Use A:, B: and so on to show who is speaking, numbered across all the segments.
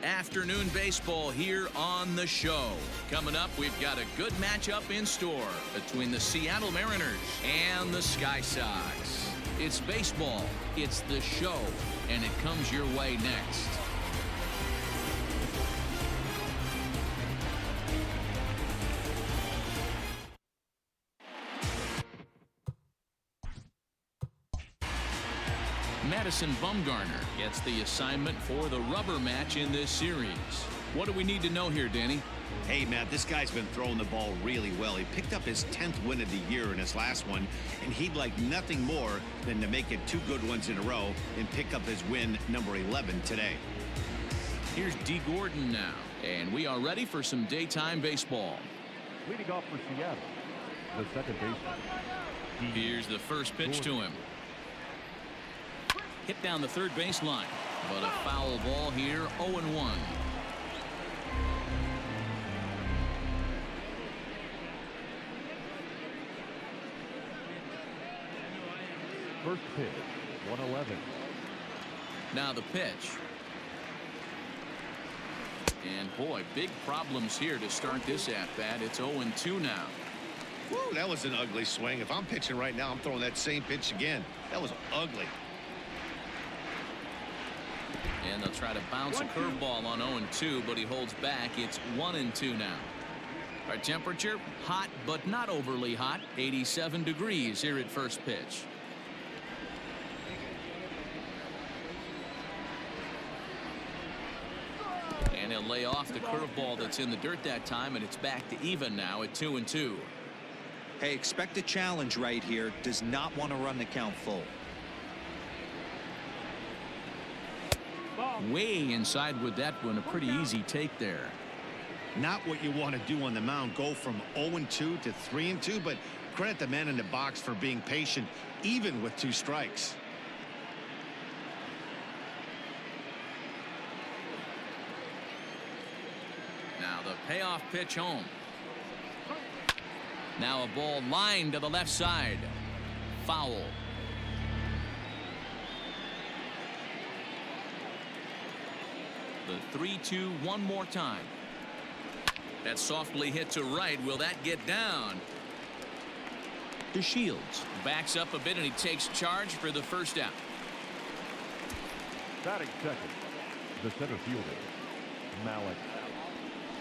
A: Afternoon baseball here on the show. Coming up, we've got a good matchup in store between the Seattle Mariners and the Sky Sox. It's baseball, it's the show, and it comes your way next. Madison Bumgarner gets the assignment for the rubber match in this series. What do we need to know here, Danny?
B: Hey, Matt, this guy's been throwing the ball really well. He picked up his 10th win of the year in his last one, and he'd like nothing more than to make it 2 good ones in a row and pick up his win number 11 today.
A: Here's D. Gordon now, and we are ready for some daytime baseball.
C: Leading off for Seattle, the second baseman.
A: Here's the first pitch to him. Hit down the third baseline, but a foul ball here, 0-1.
C: First pitch, 111.
A: Now the pitch. And boy, big problems here to start this at-bat. It's 0-2 now.
B: Woo, that was an ugly swing. If I'm pitching right now, I'm throwing that same pitch again. That was ugly.
A: And they'll try to bounce a curveball on 0-2, but he holds back. It's 1-2 now. Our temperature, hot but not overly hot, 87 degrees here at first pitch. And he'll lay off the curveball that's in the dirt that time, and it's back to even now at 2-2.
D: Hey, expect a challenge right here. Does not want to run the count full.
A: Way inside with that one. A pretty easy take there.
B: Not what you want to do on the mound. Go from 0-2 to 3-2, but credit the man in the box for being patient even with 2 strikes.
A: Now the payoff pitch home. Now a ball lined to the left side. Foul. The 3-2 one more time. That's softly hit to right. Will that get down? DeShields backs up a bit and he takes charge for the first out.
C: Batting second, the center fielder, Malik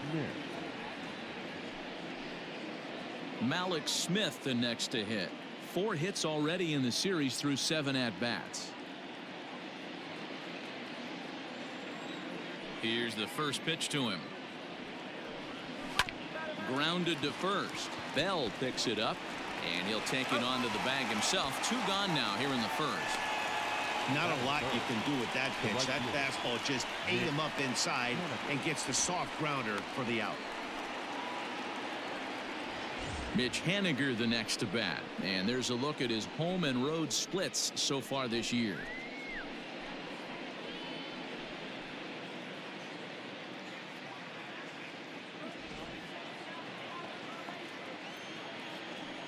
C: Smith.
A: Malik Smith the next to hit. 4 hits already in the series through 7 at-bats. Here's the first pitch to him. Grounded to first. Bell picks it up, and he'll take it onto the bag himself. 2 gone now here in the first.
B: Not a lot you can do with that pitch. That fastball just ate him up inside and gets the soft grounder for the out.
A: Mitch Haniger the next to bat, and there's a look at his home and road splits so far this year.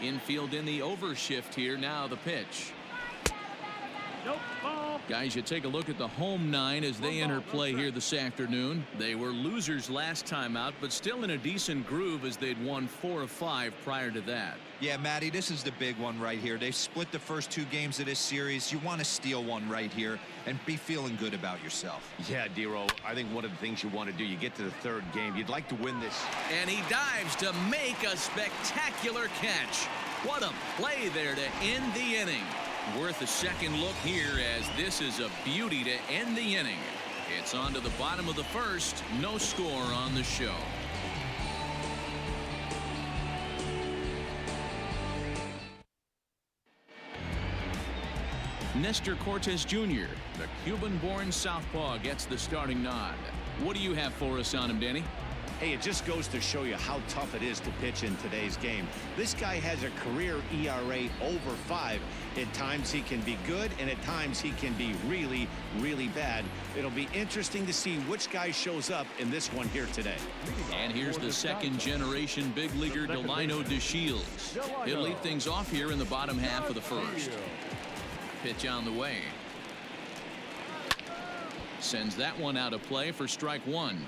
A: Infield in the overshift here. Now the pitch.
C: Nope, ball.
A: Guys, you take a look at the home 9 as they enter play here this afternoon. They were losers last time out, but still in a decent groove as they'd won 4 of 5 prior to that.
D: Yeah, Matty, this is the big one right here. They've split the first 2 games of this series. You want to steal one right here and be feeling good about yourself.
B: Yeah, Dero, I think one of the things you want to do, you get to the 3rd game, you'd like to win this.
A: And he dives to make a spectacular catch. What a play there to end the inning. Worth a second look here as this is a beauty to end the inning. It's on to the bottom of the first. No score on the show. Nestor Cortes Jr., the Cuban-born southpaw, gets the starting nod. What do you have for us on him, Danny?
B: Hey, it just goes to show you how tough it is to pitch in today's game. This guy has a career ERA over 5. At times he can be good, and at times he can be really, really bad. It'll be interesting to see which guy shows up in this one here today.
A: And here's the second-generation big leaguer Delino DeShields. He'll lead things off here in the bottom half of the first. Pitch on the way. Sends that one out of play for strike one.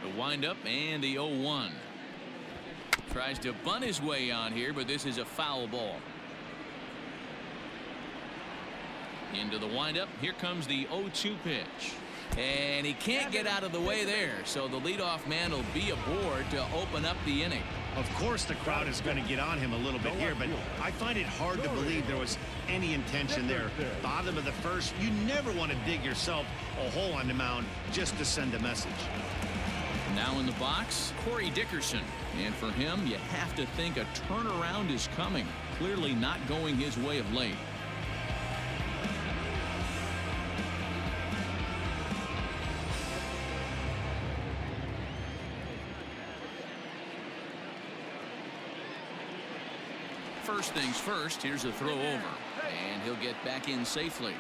A: The windup and the 0-1. Tries to bunt his way on here, but this is a foul ball. Into the windup. Here comes the 0-2 pitch. And he can't get out of the way there, so the leadoff man will be aboard to open up the inning.
B: Of course the crowd is going to get on him a little bit here, but I find it hard to believe there was any intention there. Bottom of the first, you never want to dig yourself a hole on the mound just to send a message.
A: Now in the box, Corey Dickerson. And for him, you have to think a turnaround is coming. Clearly not going his way of late. First things first, here's a throw over. And he'll get back in safely.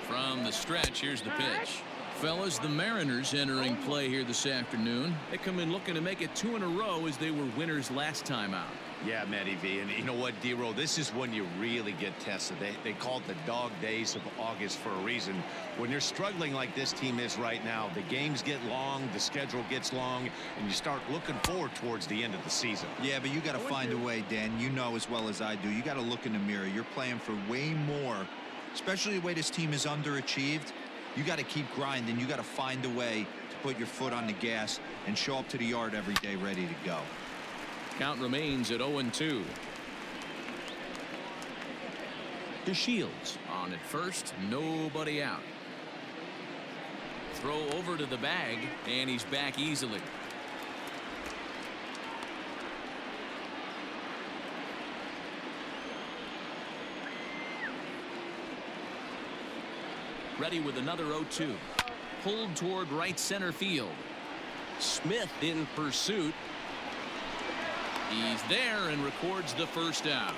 A: From the stretch, here's the pitch. Fellas, the Mariners entering play here this afternoon. They come in looking to make it 2 in a row as they were winners last time out.
B: Yeah, Matty V, and you know what, D-Roll, this is when you really get tested. They call it the dog days of August for a reason. When you're struggling like this team is right now, the games get long, the schedule gets long, and you start looking forward towards the end of the season.
D: Yeah, but you got to find a way, Dan. You know as well as I do. You got to look in the mirror. You're playing for way more, especially the way this team is underachieved. You got to keep grinding. You got to find a way to put your foot on the gas and show up to the yard every day ready to go.
A: Count remains at 0-2. DeShields on at first, nobody out. Throw over to the bag, and he's back easily. Ready with another 0-2. Pulled toward right center field. Smith in pursuit. He's there and records the first out.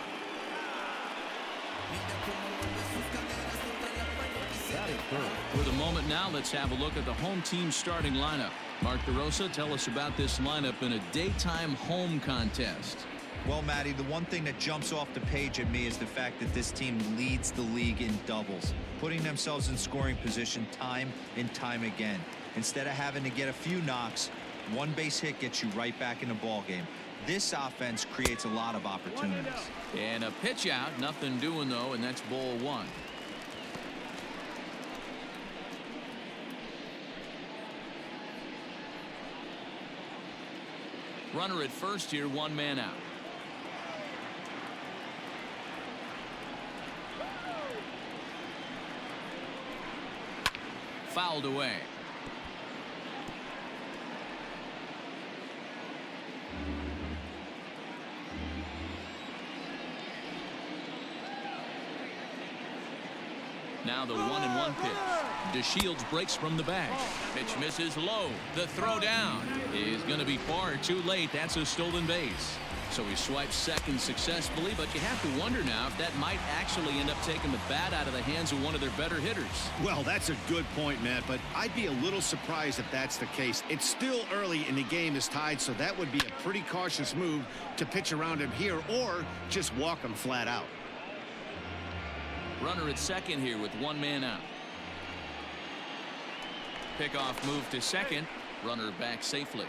A: For the moment now, let's have a look at the home team starting lineup. Mark DeRosa, tell us about this lineup in a daytime home contest.
D: Well, Matty, the one thing that jumps off the page at me is the fact that this team leads the league in doubles, putting themselves in scoring position time and time again. Instead of having to get a few knocks, one base hit gets you right back in the ball game. This offense creates a lot of opportunities.
A: And a pitch out, nothing doing though, and that's ball one. Runner at first here, one man out. Fouled away. Now the 1-1 pitch. DeShields breaks from the bag. Pitch misses low. The throw down is going to be far too late. That's a stolen base. So he swipes second successfully, but you have to wonder now if that might actually end up taking the bat out of the hands of one of their better hitters.
B: Well, that's a good point, Matt, but I'd be a little surprised if that's the case. It's still early and the game is tied, so that would be a pretty cautious move to pitch around him here or just walk him flat out.
A: Runner at second here with one man out. Pickoff move to second. Runner back safely.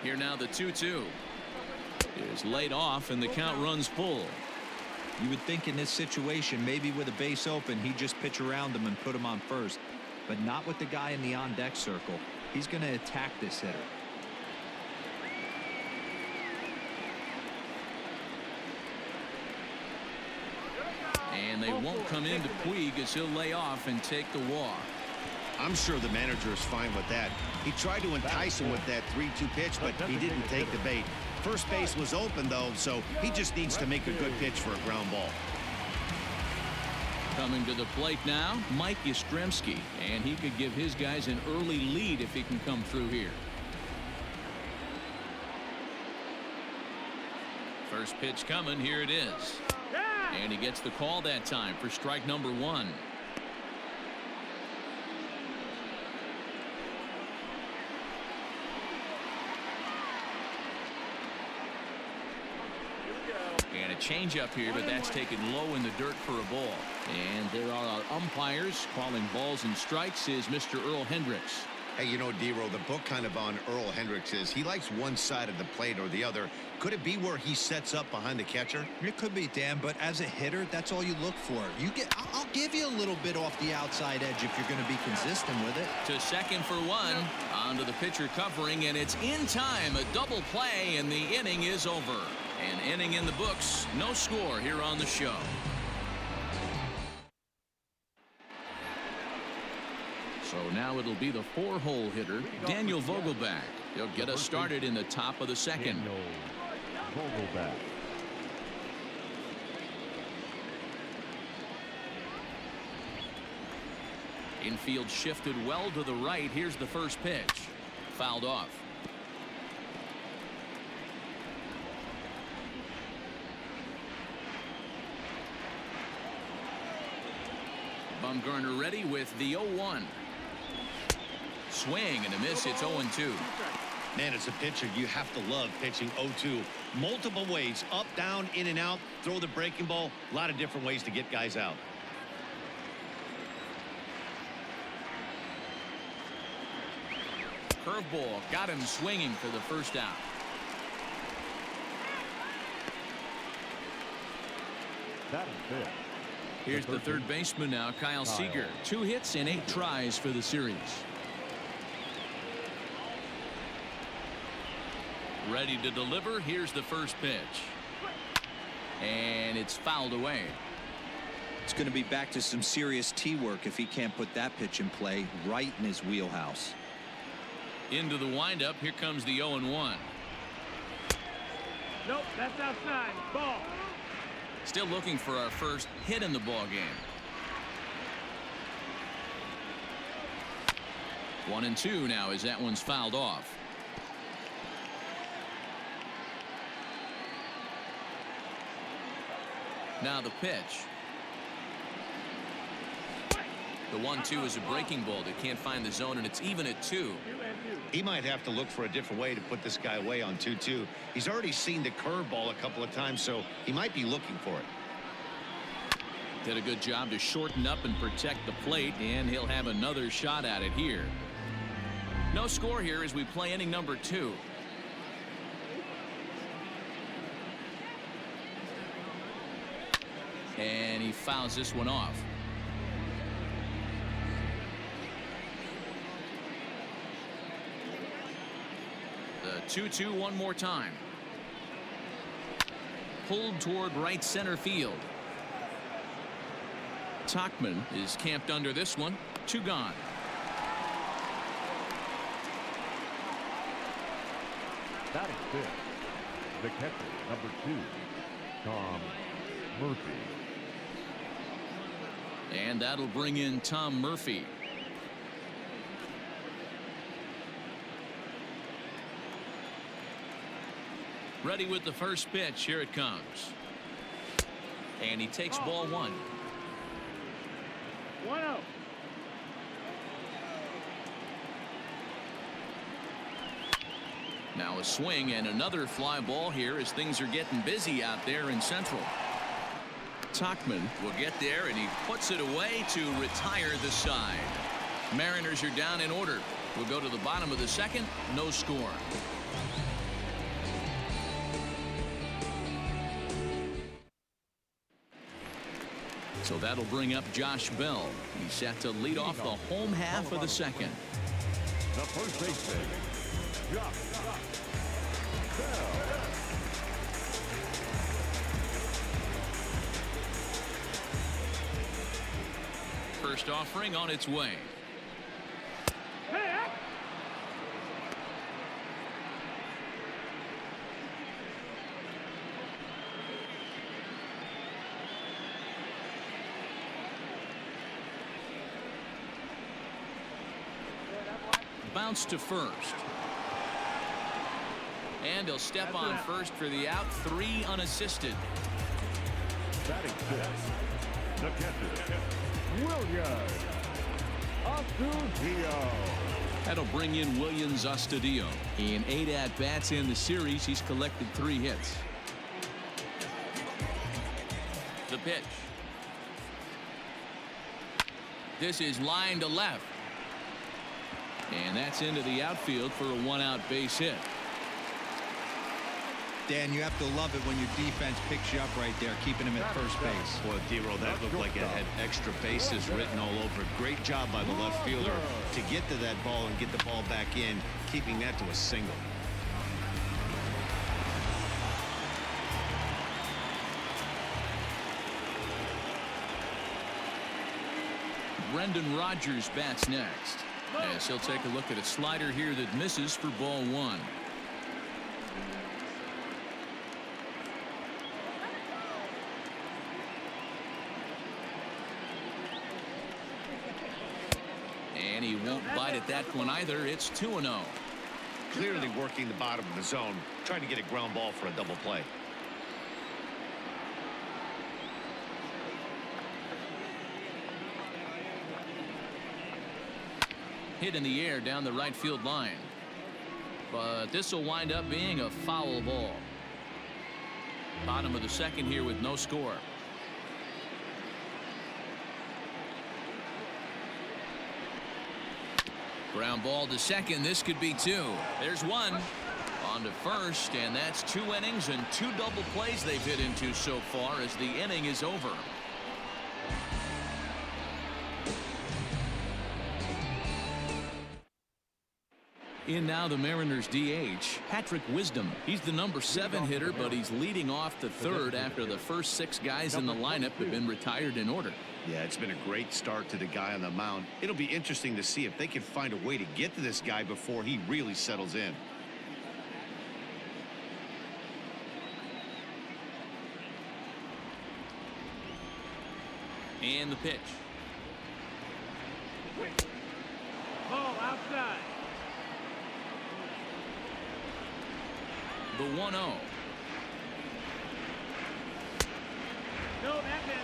A: Here now the 2-2 is laid off and the count runs full.
D: You would think in this situation, maybe with a base open, he'd just pitch around him and put him on first, but not with the guy in the on-deck circle. He's going to attack this hitter.
A: And they won't come into Puig as he'll lay off and take the walk.
B: I'm sure the manager is fine with that. He tried to entice him with that 3-2 pitch, but he didn't take the bait. First base was open, though, so he just needs to make a good pitch for a ground ball.
A: Coming to the plate now, Mike Yastrzemski, and he could give his guys an early lead if he can come through here. First pitch coming. Here it is. And he gets the call that time for strike number 1. And a changeup here, but that's taken low in the dirt for a ball. And there are our umpires calling balls and strikes is Mr. Earl Hendricks.
B: Hey, you know, D-Roll, the book kind of on Earl Hendricks is he likes one side of the plate or the other. Could it be where he sets up behind the catcher?
D: It could be, Dan, but as a hitter, that's all you look for. I'll give you a little bit off the outside edge if you're going to be consistent with it.
A: To second for 1. Onto the pitcher covering, and it's in time. A double play, and the inning is over. An inning in the books. No score here on the show. So now it'll be the 4-hole hitter, Daniel Vogelback. He'll get us started in the top of the second.
C: Daniel Vogelback.
A: Infield shifted well to the right. Here's the first pitch. Fouled off. Bumgarner ready with the 0-1. Swing and a miss. It's 0-2.
B: Man, as a pitcher, you have to love pitching 0-2. Multiple ways, up, down, in and out, throw the breaking ball. A lot of different ways to get guys out.
A: Curveball got him swinging for the first out.
C: That is it.
A: Here's the third baseman now, Kyle Seager. 2 hits in 8 tries for the series. Ready to deliver. Here's the first pitch. And it's fouled away.
D: It's going to be back to some serious tee work if he can't put that pitch in play right in his wheelhouse.
A: Into the windup. Here comes the 0-1.
E: Nope, that's outside. Ball.
A: Still looking for our first hit in the ball game. 1-2 now as that one's fouled off. Now the pitch. The 1-2 is a breaking ball that can't find the zone, and it's even at 2.
B: He might have to look for a different way to put this guy away on 2-2. He's already seen the curveball a couple of times, so he might be looking for it.
A: Did a good job to shorten up and protect the plate, and he'll have another shot at it here. No score here as we play inning number 2. And he fouls this one off. The 2-2 one more time. Pulled toward right center field. Tachman is camped under this one. 2 gone.
C: That is it. The catcher, number 2, Tom Murphy.
A: And that'll bring in Tom Murphy. Ready with the first pitch. Here it comes. And he takes ball 1.
E: 1-0.
A: Now a swing and another fly ball here as things are getting busy out there in Central. Tachman will get there, and he puts it away to retire the side. Mariners are down in order. We'll go to the bottom of the second. No score. So that'll bring up Josh Bell. He's set to lead off the home half of the second.
C: The first baseman, Josh Bell.
A: First offering on its way. Bounce to first. And he'll step on first for the out. 3 unassisted.
C: Batting fifth, the catcher, Williams Astudillo.
A: That'll bring in Williams Astudillo. In 8 at-bats in the series, he's collected 3 hits. The pitch. This is line to left. And that's into the outfield for a 1-out base hit.
D: Dan, you have to love it when your defense picks you up right there, keeping him at first base.
B: Well, D-Roll, that looked like it had extra bases written all over it. Great job by the left fielder to get to that ball and get the ball back in, keeping that to a single.
A: Brendan Rodgers bats next, as he'll take a look at a slider here that misses for ball 1. And he won't bite at that one either. It's 2-0.
B: Clearly working the bottom of the zone, trying to get a ground ball for a double play.
A: Hit in the air down the right field line. But this will wind up being a foul ball. Bottom of the second here with no score. Ground ball to second. This could be 2. There's 1. On to first, and that's 2 innings and 2 double plays they've hit into so far as the inning is over. In now the Mariners DH, Patrick Wisdom. He's the number 7 hitter, but he's leading off the 3rd after the first 6 guys in the lineup have been retired in order.
B: Yeah, it's been a great start to the guy on the mound. It'll be interesting to see if they can find a way to get to this guy before he really settles in.
A: And the pitch.
E: Ball outside.
A: The 1-0.
E: No, that's it.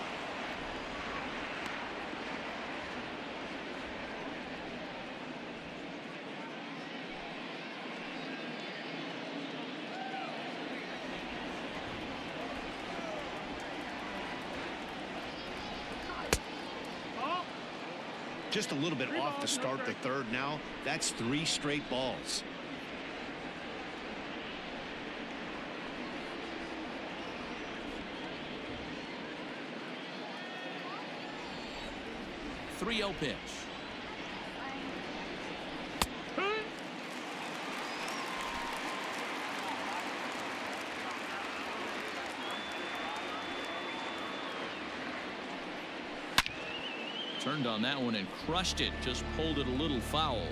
B: Just a little bit off to start the 3rd now. That's 3 straight balls.
A: The 3-0 pitch. Turned on that one and crushed it. Just pulled it a little foul.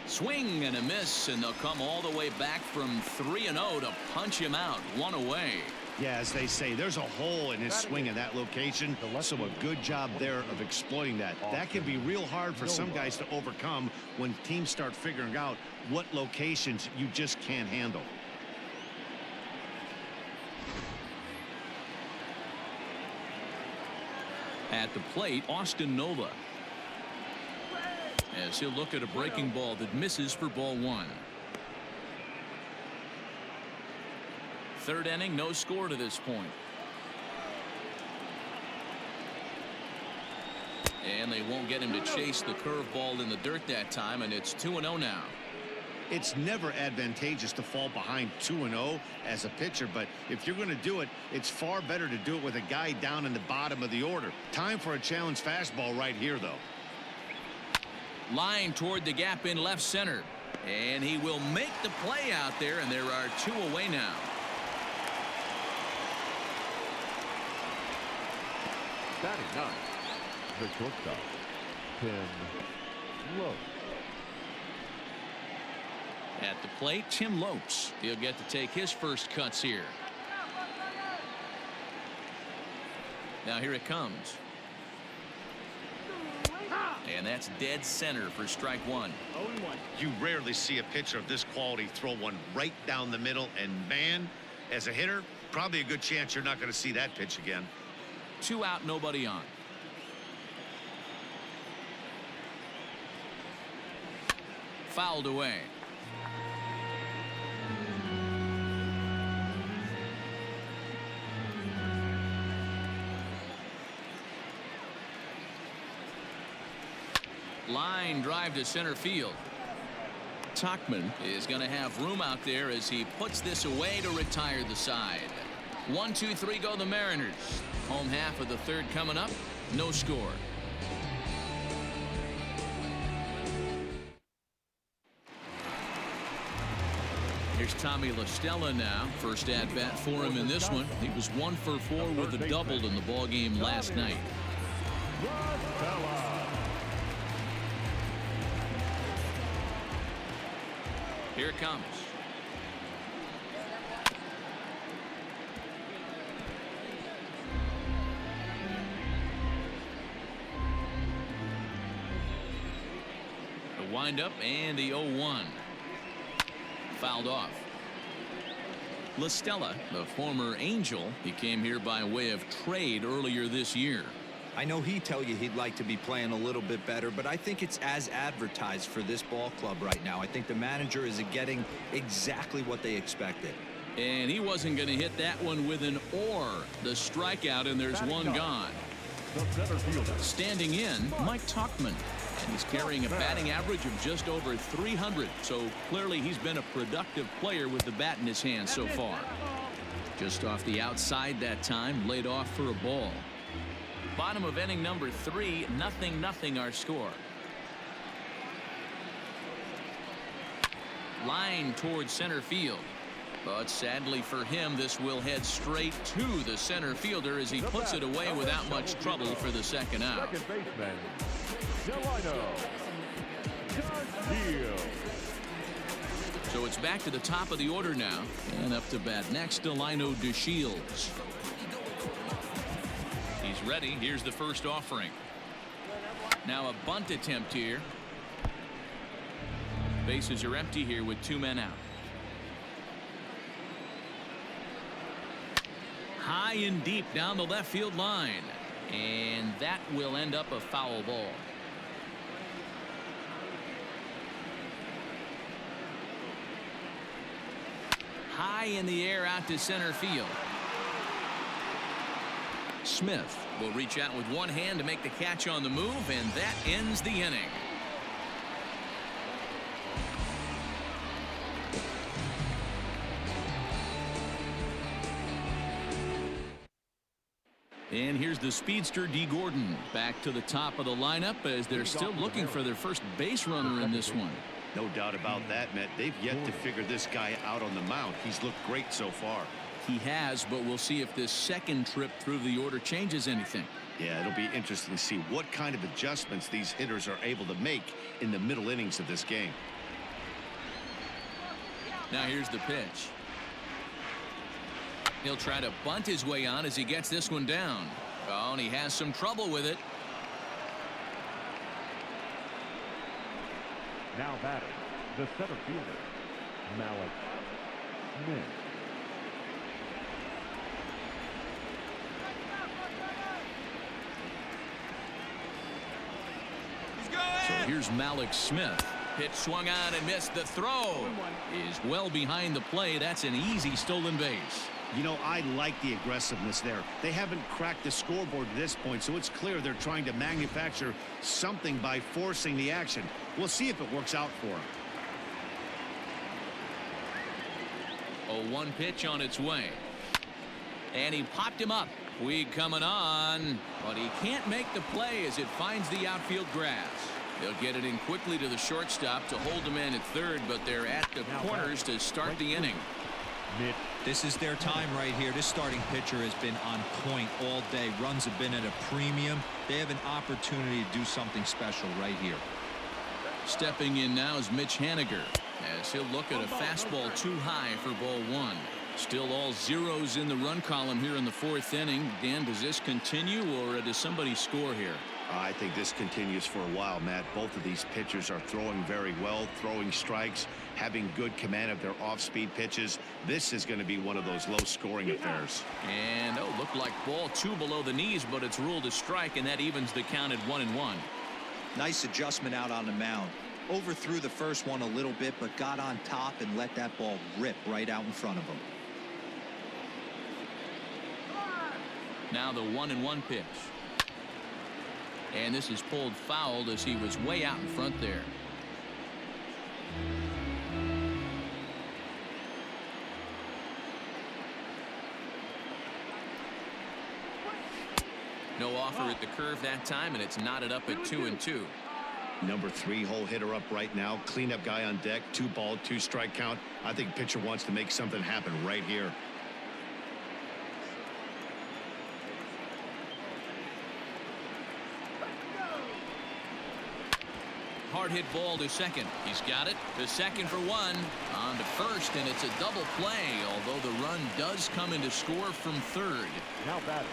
A: Swing and a miss, and they'll come all the way back from 3-0 to punch him out. 1 away.
B: Yeah, as they say, there's a hole in his swing in that location, so a good job there of exploiting that. That can be real hard for some guys to overcome when teams start figuring out what locations you just can't handle.
A: At the plate, Austin Nola, as he'll look at a breaking ball that misses for ball 1. 3rd inning, no score to this point. And they won't get him to chase the curveball in the dirt that time, and it's 2-0 now.
B: It's never advantageous to fall behind 2-0 as a pitcher, but if you're going to do it, it's far better to do it with a guy down in the bottom of the order. Time for a challenge fastball right here, though.
A: Line toward the gap in left center, and he will make the play out there, and there are 2 away now.
C: Batting 9, the shortstop, Tim Lowe.
A: At the plate, Tim Lopes. He'll get to take his first cuts here. Now here it comes. And that's dead center for strike one.
E: 0-1.
B: You rarely see a pitcher of this quality throw one right down the middle, and man, as a hitter, probably a good chance you're not going to see that pitch again.
A: 2 out, nobody on. Fouled away. Line drive to center field. Tauchman is going to have room out there as he puts this away to retire the side. 1, 2, 3 go the Mariners. Home half of the third coming up. No score. Here's Tommy La Stella now. First at bat for him in this one. He was 1 for 4 with a double in the ball game last night. Here it comes. The windup and the 0-1. Fouled off. La Stella, the former Angel, he came here by way of trade earlier this year.
D: I know he'd tell you he'd like to be playing a little bit better, but I think it's as advertised for this ball club right now. I think the manager is getting exactly what they expected.
A: And he wasn't going to hit that one with an or. The strikeout, and there's one gone. Standing in, Mike Tauchman. And he's carrying a batting average of just over 300. So clearly he's been a productive player with the bat in his hand so far. Just off the outside that time, laid off for a ball. Bottom of inning number 3, 0-0 our score. Line towards center field. But sadly for him, this will head straight to the center fielder as he puts it away without much trouble for the second out.
C: Second baseman, Delino.
A: So it's back to the top of the order now. And up to bat next, Delino DeShields. He's ready. Here's the first offering. Now a bunt attempt here. Bases are empty here with 2 men out. High and deep down the left field line. And that will end up a foul ball. High in the air out to center field. Smith will reach out with one hand to make the catch on the move, and that ends the inning. And here's the speedster D. Gordon back to the top of the lineup as they're still looking for their first base runner in this one.
B: No doubt about that, Matt. They've yet to figure this guy out on the mound. He's looked great so far.
A: He has, but we'll see if this second trip through the order changes anything.
B: Yeah, it'll be interesting to see what kind of adjustments these hitters are able to make in the middle innings of this game.
A: Now here's the pitch. He'll try to bunt his way on as he gets this one down. Oh, and he has some trouble with it.
C: Now batting, the center fielder, Malik Smith.
A: So here's Malik Smith. Pitch swung on and missed. The throw is well behind the play. That's an easy stolen base.
B: You know, I like the aggressiveness there. They haven't cracked the scoreboard at this point, so it's clear they're trying to manufacture something by forcing the action. We'll see if it works out for them.
A: A 1 pitch on its way. And he popped him up. Weed coming on, but he can't make the play as it finds the outfield grass. They'll get it in quickly to the shortstop to hold the man at third, but they're at the corners to start the inning.
D: This is their time right here. This starting pitcher has been on point all day. Runs have been at a premium. They have an opportunity to do something special right here.
A: Stepping in now is Mitch Haniger as he'll look at a fastball too high for ball 1. Still all zeros in the run column here in the 4th inning. Dan, does this continue or does somebody score here?
B: I think this continues for a while, Matt. Both of these pitchers are throwing very well, throwing strikes, having good command of their off-speed pitches. This is going to be one of those low-scoring affairs.
A: And looked like ball 2 below the knees, but it's ruled a strike, and that evens the count at 1-1.
D: Nice adjustment out on the mound. Overthrew the first one a little bit, but got on top and let that ball rip right out in front of him.
A: Now the 1-1 pitch. And this is pulled foul as he was way out in front there. No offer at the curve that time, and it's knotted up at 2-2.
B: Number 3 hole hitter up right now. Cleanup guy on deck. 2 ball, 2 strike count. I think pitcher wants to make something happen right here.
A: Hard hit ball to second. He's got it. To second for 1. On to first, and it's a double play, although the run does come in to score from third.
C: Now batting.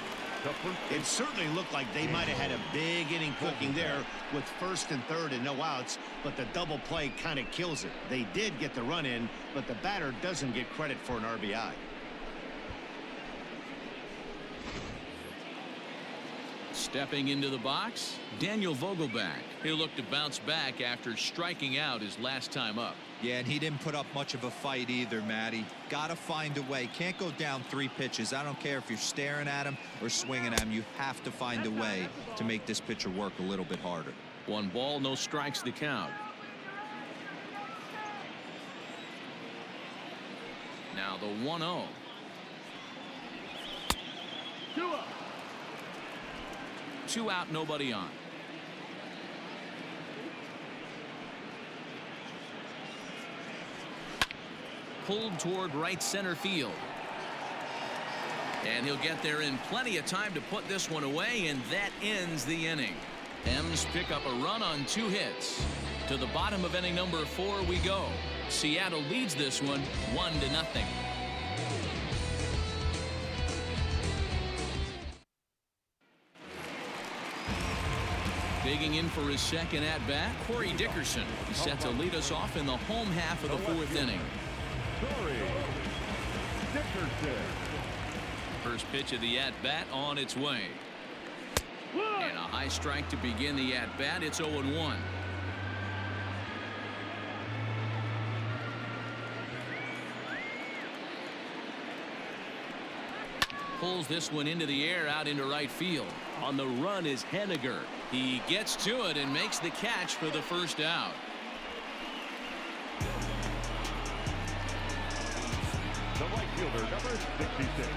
B: It certainly looked like they might have had a big inning cooking there with first and third and no outs, but the double play kind of kills it. They did get the run in, but the batter doesn't get credit for an RBI.
A: Stepping into the box, Daniel Vogelback. He'll look to bounce back after striking out his last time up.
D: Yeah, and he didn't put up much of a fight either, Matty. Gotta find a way. Can't go down 3 pitches. I don't care if you're staring at him or swinging at him. You have to find a way to make this pitcher work a little bit harder.
A: 1 ball, no strikes to count. Now the 1-0. 2 out, nobody on. Pulled toward right center field. And he'll get there in plenty of time to put this one away, and that ends the inning. M's pick up a run on 2 hits. To the bottom of inning number 4 we go. Seattle leads this one 1-0. Digging in for his second at-bat, Corey Dickerson. He's set to lead us off in the home half of the 4th inning.
C: Corey Dickerson.
A: First pitch of the at-bat on its way. And a high strike to begin the at-bat. It's 0-1. Pulls this one into the air out into right field. On the run is Henniger. He gets to it and makes the catch for the first out.
C: The right fielder, number 66,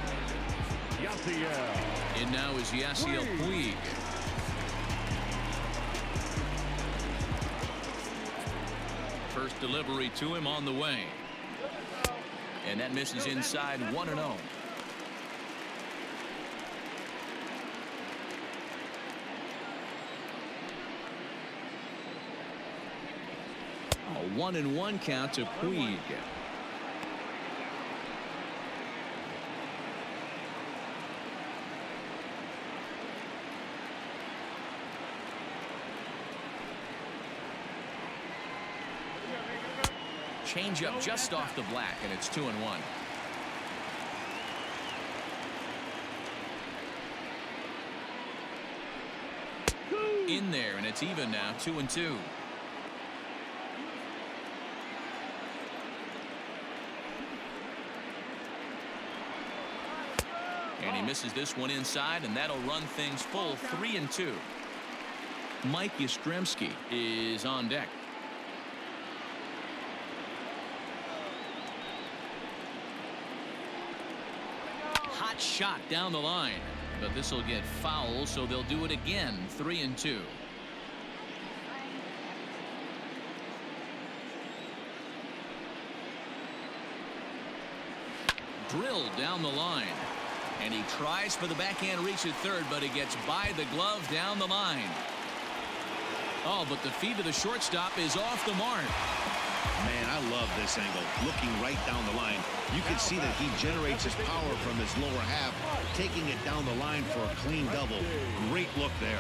C: Yasiel.
A: And now is Yasiel Puig. First delivery to him on the way. And that misses inside 1-0. A 1-1 count to Puig. Change up just off the black, and it's 2-1. In there, and it's even now, 2-2. And he misses this one inside, and that'll run things full 3-2. Mike Yastrzemski is on deck. Hot shot down the line, but this will get foul, so they'll do it again. 3-2. Drilled down the line, and he tries for the backhand reach at third, but he gets by the glove down the line. Oh, but the feed to the shortstop is off the mark.
B: Man, I love this angle. Looking right down the line, you can see that he generates his power from his lower half, taking it down the line for a clean double. Great look there.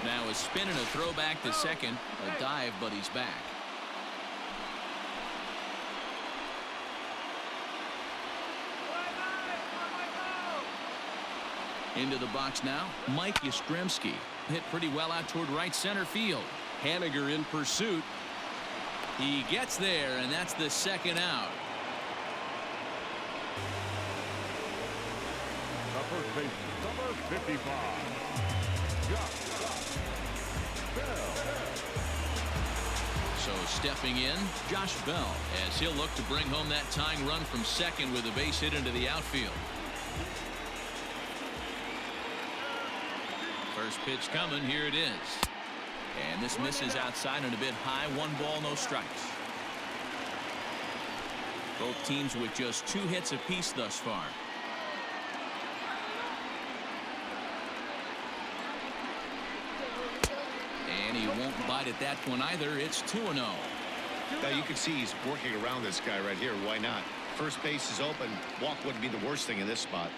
A: Now a spin and a throw back to second. A dive, but he's back. Into the box now, Mike Yastrzemski. Hit pretty well out toward right center field. Haniger in pursuit. He gets there, and that's the second out.
C: The first baseman, number 55, Josh Bell.
A: So stepping in, Josh Bell, as he'll look to bring home that tying run from second with a base hit into the outfield. First pitch coming. Here it is. And this misses outside and a bit high. 1 ball, no strikes. Both teams with just 2 hits apiece thus far. And he won't bite at that one either. It's 2-0.
B: Now you can see he's working around this guy right here. Why not? First base is open. Walk wouldn't be the worst thing in this spot.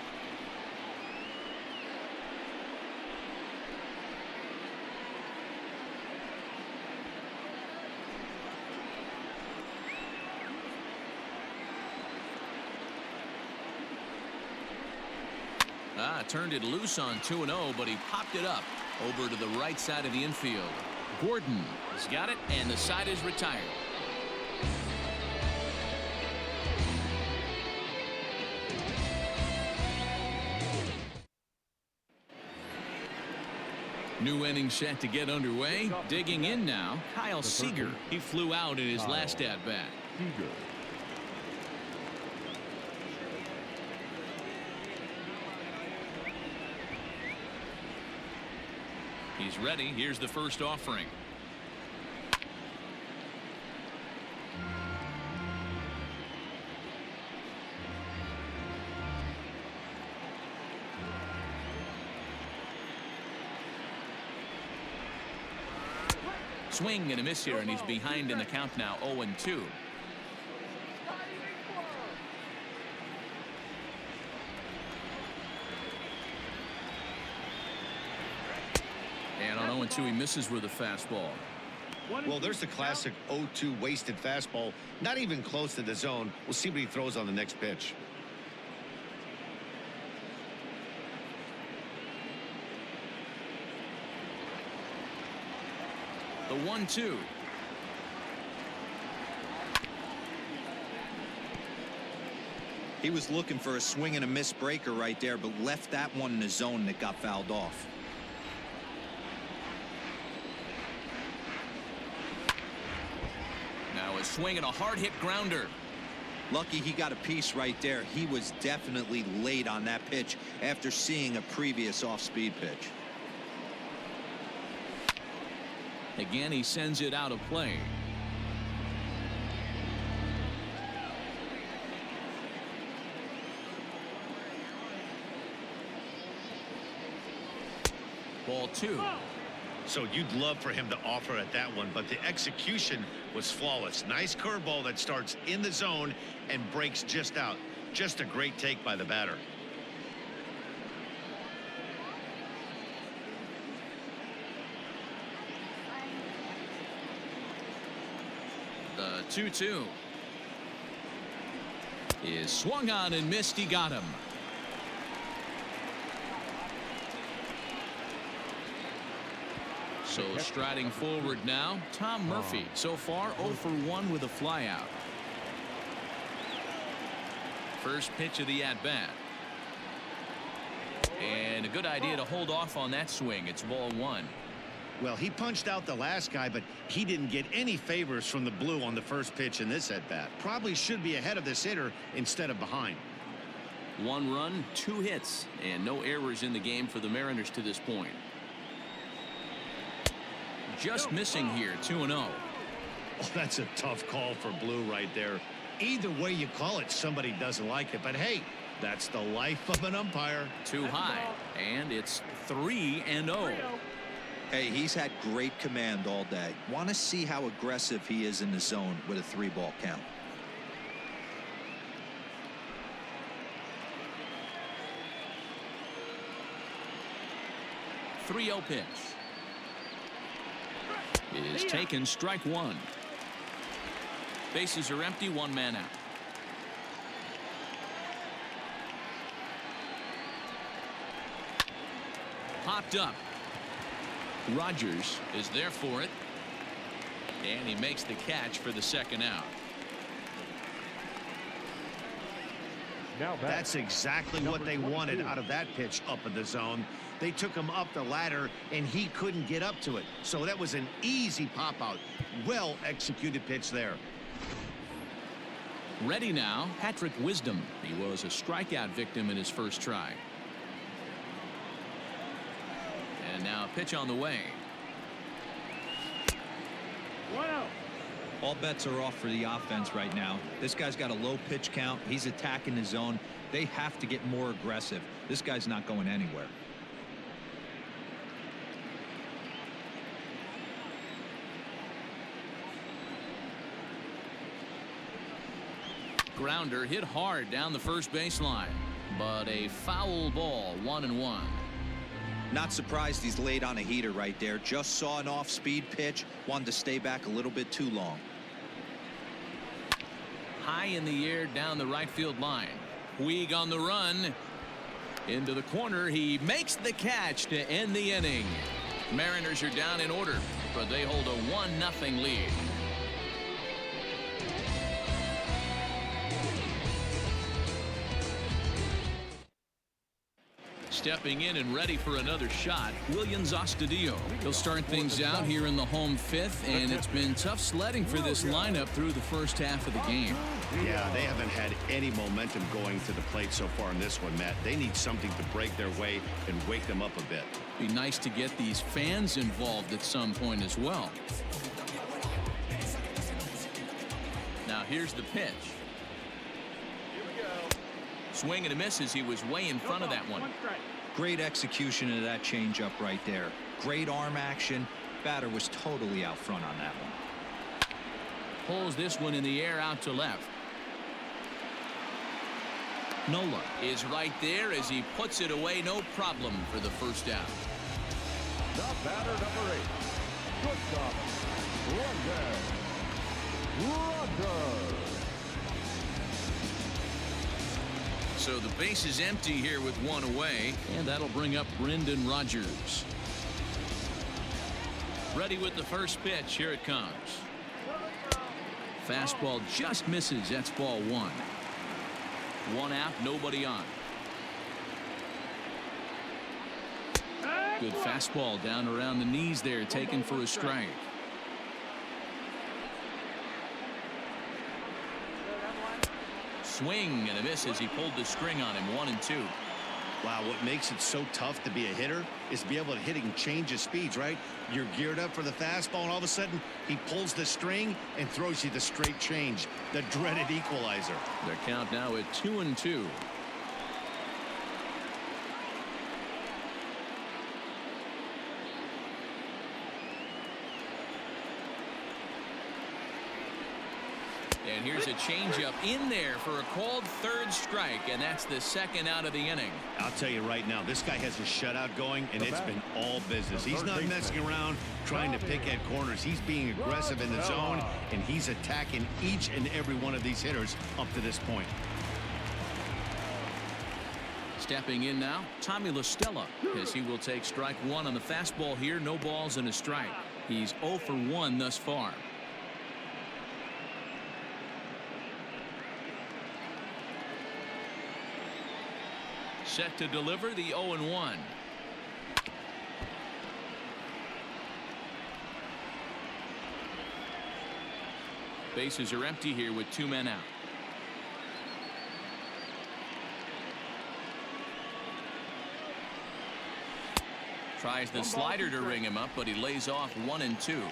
A: Turned it loose on 2-0, but he popped it up over to the right side of the infield. Gordon has got it, and the side is retired. New inning set to get underway. Digging in now, Kyle Seager. He flew out in his last at-bat.
C: Seager.
A: He's ready. Here's the first offering. Swing and a miss here, and he's behind in the count now, 0-2. And on 0-2, he misses with a fastball.
B: Well, there's the classic 0-2 wasted fastball. Not even close to the zone. We'll see what he throws on the next pitch.
A: The 1-2.
D: He was looking for a swing and a miss breaker right there, but left that one in the zone that got fouled off.
A: Now a swing and a hard hit grounder.
D: Lucky he got a piece right there. He was definitely late on that pitch after seeing a previous off-speed pitch.
A: Again, he sends it out of play. Ball 2.
B: So you'd love for him to offer at that one, but the execution was flawless. Nice curveball that starts in the zone and breaks just out. Just a great take by the batter.
A: The 2-2 is swung on and missed. He got him. So striding forward now, Tom Murphy. So far 0 for 1 with a flyout. First pitch of the at-bat. And a good idea to hold off on that swing. It's ball 1.
B: Well, he punched out the last guy, but he didn't get any favors from the blue on the first pitch in this at-bat. Probably should be ahead of this hitter instead of behind.
A: 1 run, 2 hits, and no errors in the game for the Mariners to this point. Just missing here, 2-0.
B: Oh, that's a tough call for Blue right there. Either way you call it, somebody doesn't like it. But hey, that's the life of an umpire.
A: Too high, and it's 3-0.
D: Hey, he's had great command all day. Want to see how aggressive he is in the zone with a 3-ball count.
A: .30 pitch. is taken, strike one. Bases are empty, one man out. Popped up. Rogers is there for it. And he makes the catch for the second out.
B: That's exactly what they wanted out of that pitch up in the zone. They took him up the ladder, and he couldn't get up to it. So that was an easy pop-out. Well executed pitch there.
A: Ready now, Patrick Wisdom. He was a strikeout victim in his first try. And now a pitch on the way.
E: 1-0.
D: All bets are off for the offense right now. This guy's got a low pitch count. He's attacking his zone. They have to get more aggressive. This guy's not going anywhere.
A: Grounder hit hard down the first baseline, but a foul ball, 1-1.
D: Not surprised he's laid on a heater right there. Just saw an off-speed pitch. Wanted to stay back a little bit too long.
A: High in the air down the right field line. Puig on the run. Into the corner. He makes the catch to end the inning. Mariners are down in order, but they hold a 1-0 lead. Stepping in and ready for another shot, Williams Astudillo. He'll start things out here in the home fifth, and it's been tough sledding for this lineup through the first half of the game.
B: Yeah, they haven't had any momentum going to the plate so far in this one, Matt. They need something to break their way and wake them up a bit.
A: Be nice to get these fans involved at some point as well. Now here's the pitch. Swing and a miss as he was way in front of that one.
D: Great execution of that changeup right there. Great arm action. Batter was totally out front on that one.
A: Pulls this one in the air out to left. Nola is right there as he puts it away. No problem for the first out.
C: The batter, number 8. Shortstop, Rogers.
A: So the base is empty here with one away, and that'll bring up Brendan Rodgers. Ready with the first pitch. Here it comes. Fastball just misses. That's ball one. One out, nobody on. Good fastball down around the knees there, taken for a strike. Swing and a miss as he pulled the string on him. 1-2.
B: Wow, what makes it so tough to be a hitter is to be able to hit and change his speeds, right? You're geared up for the fastball, and all of a sudden he pulls the string and throws you the straight change, the dreaded equalizer.
A: Their count now at 2-2. And here's a changeup in there for a called third strike, and that's the second out of the inning.
B: I'll tell you right now, this guy has a shutout going, and it's been all business. He's not messing around trying to pick at corners. He's being aggressive in the zone, and he's attacking each and every one of these hitters up to this point.
A: Stepping in now, Tommy La Stella, as he will take strike one on the fastball here. No balls and a strike. He's 0 for 1 thus far. Set to deliver the 0-1. Bases are empty here with 2 men out. Tries the slider to ring him up, but he lays off 1-2.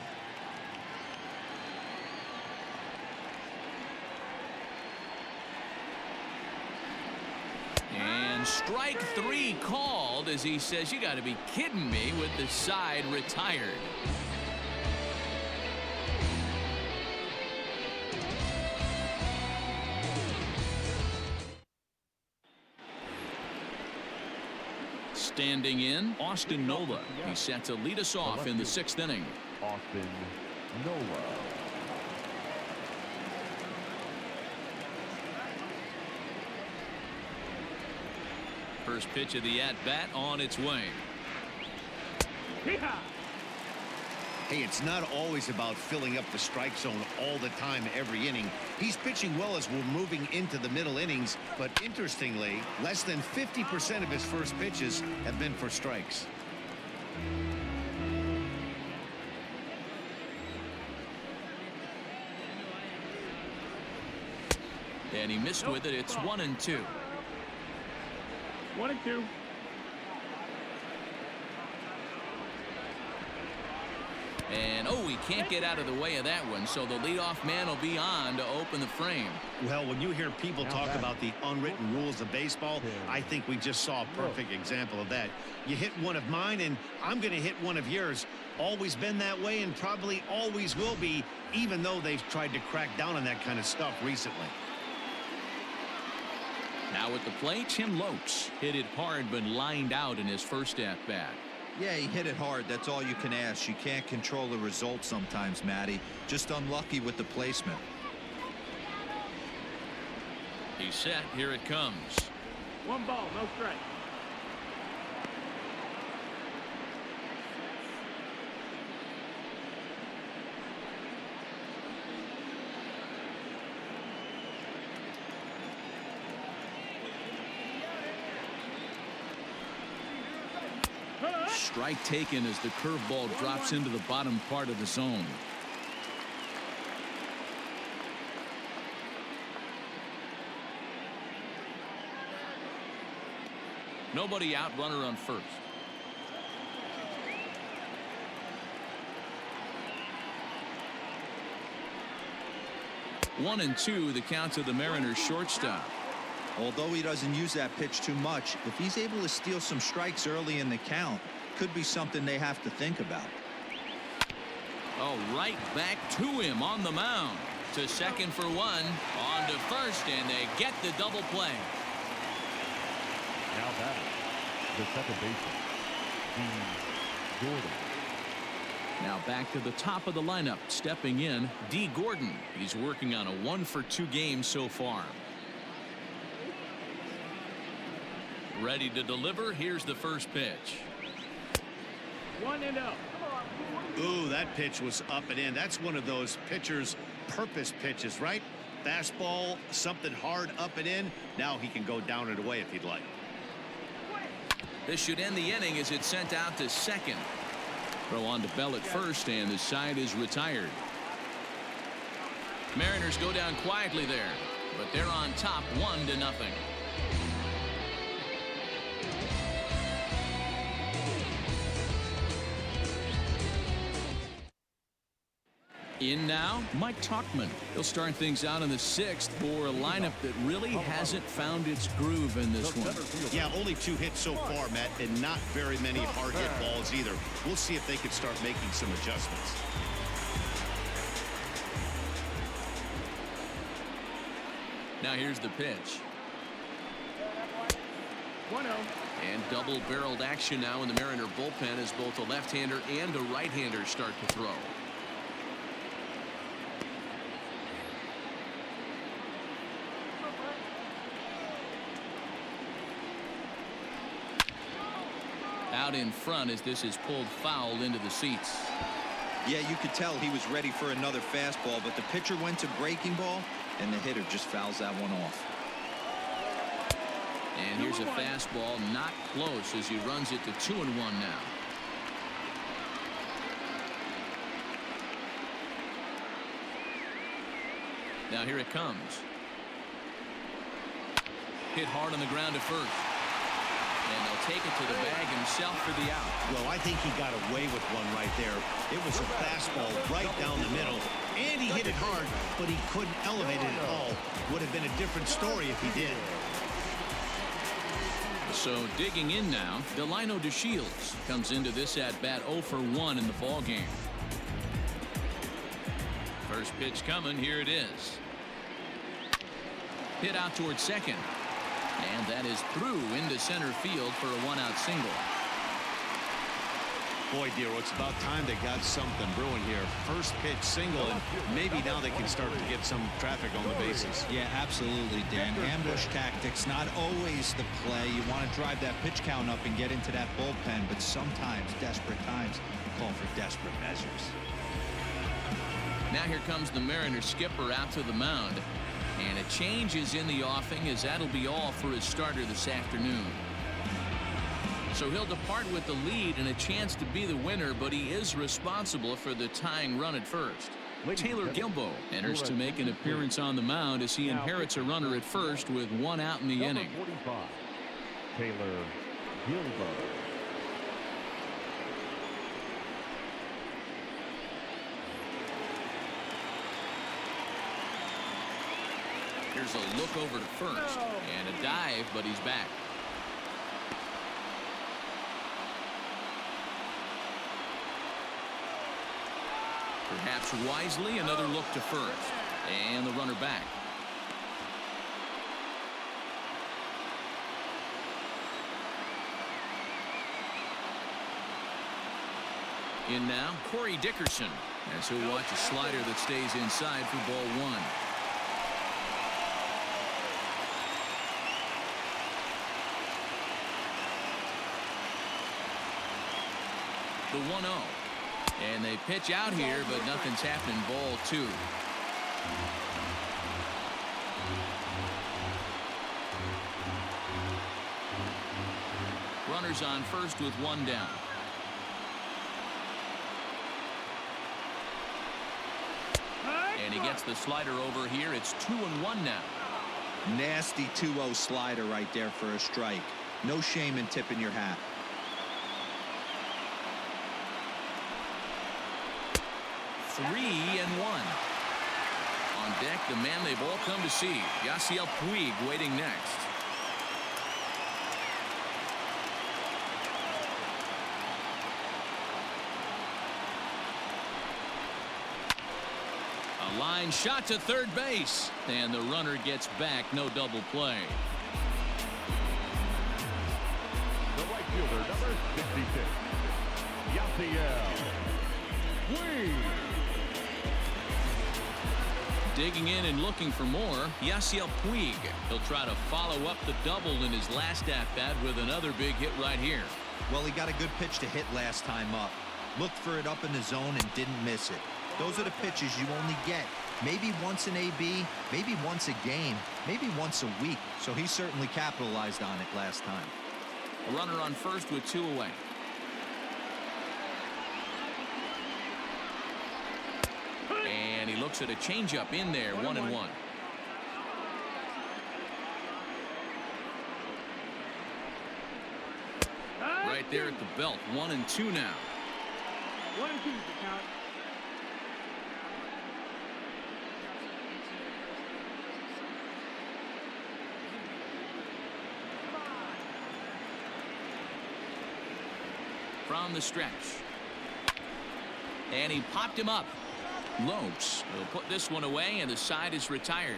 A: And strike 3 called as he says, "You got to be kidding me," with the side retired. Standing in, Austin Nola. He's set to lead us off in the 6th inning.
C: Austin Nola.
A: First pitch of the at-bat on its way.
E: Yeehaw!
B: Hey, it's not always about filling up the strike zone all the time every inning. He's pitching well as we're moving into the middle innings, but interestingly, less than 50% of his first pitches have been for strikes.
A: And he missed with it. It's 1-2.
E: 1-2.
A: And he can't get out of the way of that one, so the leadoff man will be on to open the frame.
B: Well, when you hear people talk about the unwritten rules of baseball, I think we just saw a perfect example of that. You hit one of mine, and I'm going to hit one of yours. Always been that way and probably always will be, even though they've tried to crack down on that kind of stuff recently.
A: Now at the plate, Tim Lopes hit it hard but lined out in his first at-bat.
D: Yeah, he hit it hard. That's all you can ask. You can't control the result sometimes, Matty. Just unlucky with the placement.
A: He's set. Here it comes.
E: 1 ball, no strike.
A: Strike taken as the curveball drops into the bottom part of the zone. Nobody out, runner on first. One and two, the count to the Mariners shortstop.
D: Although he doesn't use that pitch too much, if he's able to steal some strikes early in the count, could be something they have to think about.
A: Right back to him on the mound. To second for one, on to first, and they get the double play.
C: Now batting, the second baseman, D. Gordon.
A: Now back to the top of the lineup. Stepping in, D. Gordon. He's working on a 1-for-2 game so far. Ready to deliver. Here's the first pitch.
E: 1-0.
B: Ooh, that pitch was up and in. That's one of those pitchers' purpose pitches, right? Fastball, something hard up and in. Now he can go down and away if he'd like.
A: This should end the inning as it's sent out to second. Throw on to Bell at first, and the side is retired. Mariners go down quietly there, but they're on top 1-0. In now, Mike Tauchman. He'll start things out in the 6th for a lineup that really hasn't found its groove in this one.
B: Yeah, only 2 hits so far, Matt, and not very many hard hit balls either. We'll see if they can start making some adjustments.
A: Now here's the pitch.
E: 1-0.
A: And double-barreled action now in the Mariner bullpen as both a left-hander and a right-hander start to throw. Out in front as this is pulled foul into the seats.
D: Yeah, you could tell he was ready for another fastball, but the pitcher went to breaking ball, and the hitter just fouls that one off.
A: And here's a fastball not close as he runs it to 2-1 now. Now here it comes. Hit hard on the ground to first. And they'll take it to the bag himself for the out.
B: Well, I think he got away with one right there. It was a fastball right down the middle, and he hit it hard, but he couldn't elevate it at all. Would have been a different story if he did.
A: So digging in now, Delino DeShields comes into this at-bat 0 for 1 in the ball game. First pitch coming. Here it is. Hit out towards second. And that is through into center field for a 1-out single.
B: Boy, Dero, it's about time they got something brewing here. First pitch single, and maybe now they can start to get some traffic on the bases.
D: Yeah, absolutely, Dan. Ambush tactics, not always the play. You want to drive that pitch count up and get into that bullpen, but sometimes desperate times call for desperate measures.
A: Now here comes the Mariners skipper out to the mound. And a change is in the offing, as that'll be all for his starter this afternoon. So he'll depart with the lead and a chance to be the winner, but he is responsible for the tying run at first. Taylor Gilbo enters to make an appearance on the mound as he inherits a runner at first with one out in the inning.
C: 45, Taylor Gilbo.
A: Here's a look over to first and a dive, but he's back. Perhaps wisely, another look to first and the runner back. In now, Corey Dickerson, as he'll watch a slider that stays inside for ball one. The 1-0. And they pitch out here, but nothing's happening. Ball two. Runners on first with one down. And he gets the slider over here. It's 2-1 now.
D: Nasty 2-0 slider right there for a strike. No shame in tipping your hat.
A: 3-1. On deck, the man they've all come to see, Yasiel Puig, waiting next. A line shot to third base, and the runner gets back. No double play.
C: The right fielder, number 66, Yasiel Puig.
A: Digging in and looking for more, Yasiel Puig. He'll try to follow up the double in his last at-bat with another big hit right here.
D: Well, he got a good pitch to hit last time up. Looked for it up in the zone and didn't miss it. Those are the pitches you only get. Maybe once an AB, maybe once a game, maybe once a week. So he certainly capitalized on it last time.
A: A runner on first with two away. And he looks at a changeup in there, 1-1. Right there at the belt, 1-2 now.
E: 1-2 is the count.
A: From the stretch. And he popped him up. Lopes will put this one away, and the side is retired.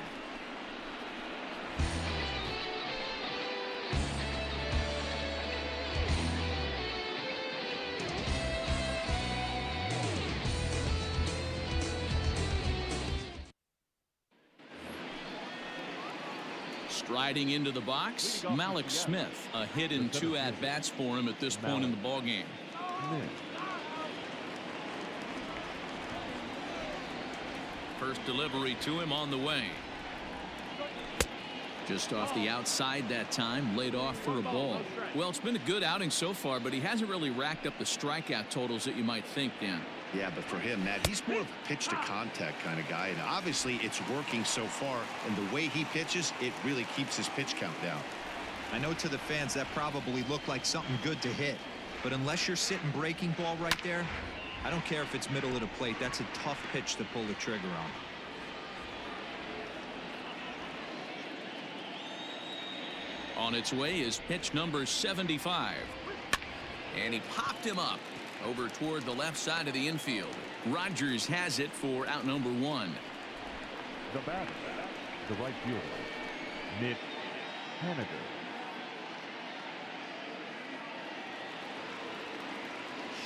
A: Striding into the box, Malik Smith. A hit in 2 at-bats for him at this point in the ballgame. First delivery to him on the way. Just off the outside that time, laid off for a ball. Well, it's been a good outing so far, but he hasn't really racked up the strikeout totals that you might think, Dan.
B: Yeah, but for him, Matt, he's more of a pitch to contact kind of guy, and obviously it's working so far, and the way he pitches, it really keeps his pitch count down.
D: I know to the fans that probably looked like something good to hit, but unless you're sitting breaking ball right there, I don't care if it's middle of the plate. That's a tough pitch to pull the trigger on.
A: On its way is pitch number 75. And he popped him up over toward the left side of the infield. Rogers has it for out number 1.
C: The batter, the right fielder, Mitch Haniger.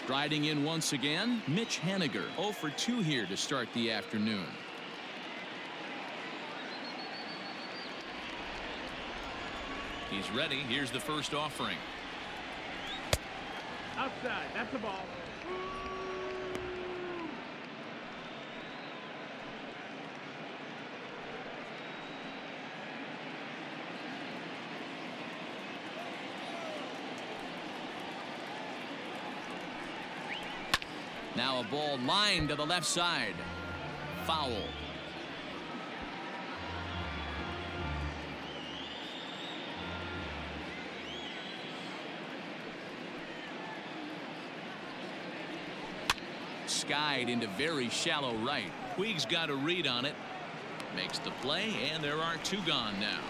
A: Striding in once again, Mitch Haniger, 0 for 2 here to start the afternoon. He's ready. Here's the first offering.
E: Outside. That's the ball.
A: Now a ball lined to the left side. Foul. Skied into very shallow right. Puig's got a read on it. Makes the play, and there are 2 gone now.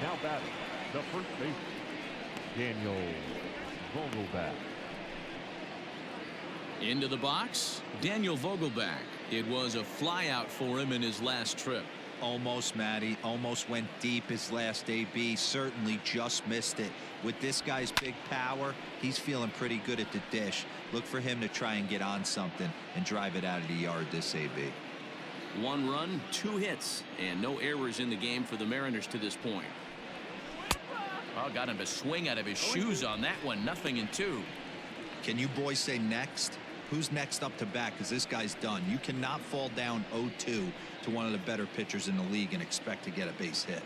C: Now batting, the first baseman, Daniel Vogelback.
A: Into the box, Daniel Vogelback. It was a flyout for him in his last trip.
D: Almost, Matty. Almost went deep his last AB. Certainly just missed it. With this guy's big power, he's feeling pretty good at the dish. Look for him to try and get on something and drive it out of the yard this AB.
A: 1 run, 2 hits, and no errors in the game for the Mariners to this point. Oh, got him to swing out of his shoes on that one. 0-2.
D: Can you boys say next? Who's next up to bat? Because this guy's done. You cannot fall down 0-2 to one of the better pitchers in the league and expect to get a base hit.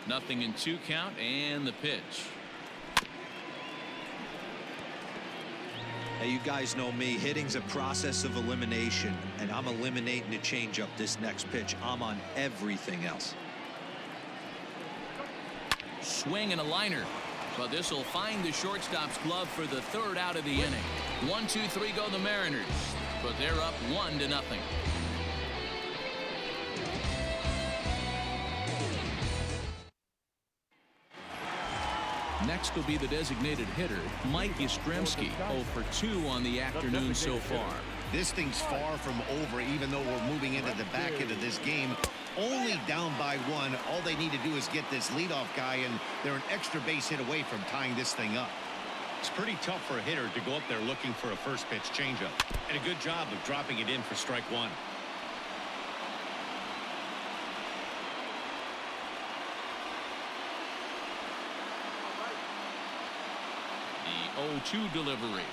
A: 0-2 count, and the pitch.
D: Hey, you guys know me. Hitting's a process of elimination, and I'm eliminating the changeup this next pitch. I'm on everything else.
A: Swing and a liner, but this will find the shortstop's glove for the 3rd out of the inning. 1, 2, 3 go the Mariners, but they're up 1-0. Next will be the designated hitter, Mike Yastrzemski, 0 for 2 on the afternoon so far.
B: This thing's far from over, even though we're moving into the back end of this game. Only down by 1. All they need to do is get this leadoff guy, and they're an extra base hit away from tying this thing up. It's pretty tough for a hitter to go up there looking for a first pitch changeup, and a good job of dropping it in for strike 1.
A: The 0-2 delivery.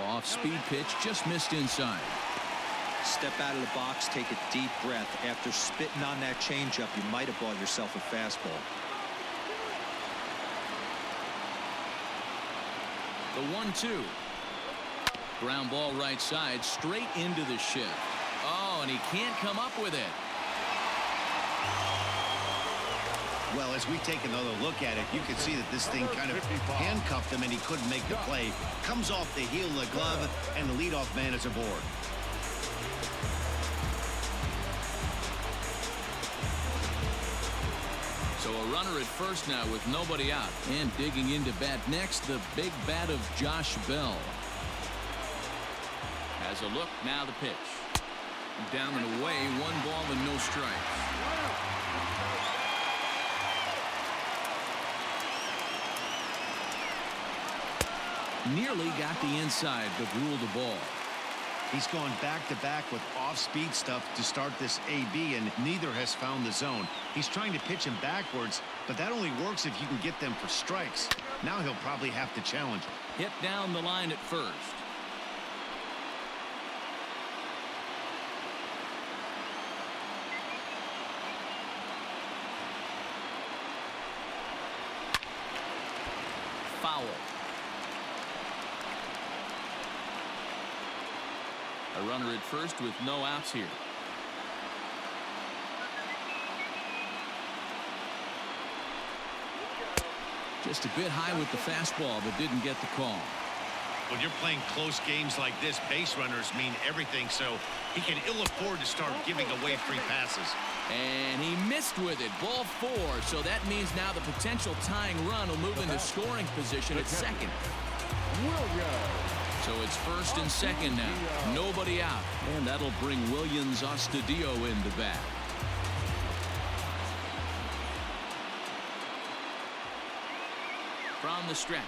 A: Off-speed pitch, just missed inside.
D: Step out of the box, take a deep breath. After spitting on that changeup, you might have bought yourself a fastball.
A: The 1-2. Ground ball right side, straight into the shift. Oh, and he can't come up with it.
B: Well, as we take another look at it, you can see that this thing kind of handcuffed him and he couldn't make the play. Comes off the heel of the glove, and the leadoff man is aboard.
A: So a runner at first now with nobody out. And digging into bat next, the big bat of Josh Bell. Has a look, now the pitch. Down and away, 1 ball and no strikes. Nearly got the inside, but ruled the ball.
B: He's gone back-to-back with off-speed stuff to start this AB, and neither has found the zone. He's trying to pitch him backwards, but that only works if you can get them for strikes. Now he'll probably have to challenge him.
A: Hit down the line at first. Foul. A runner at first with no outs here. Just a bit high with the fastball, but didn't get the call.
B: When you're playing close games like this, base runners mean everything, so he can ill afford to start giving away free passes.
A: And he missed with it. Ball 4, so that means now the potential tying run will move into scoring position at second. So it's first and second now. Nobody out. And that'll bring Williams Astudillo into bat. From the stretch,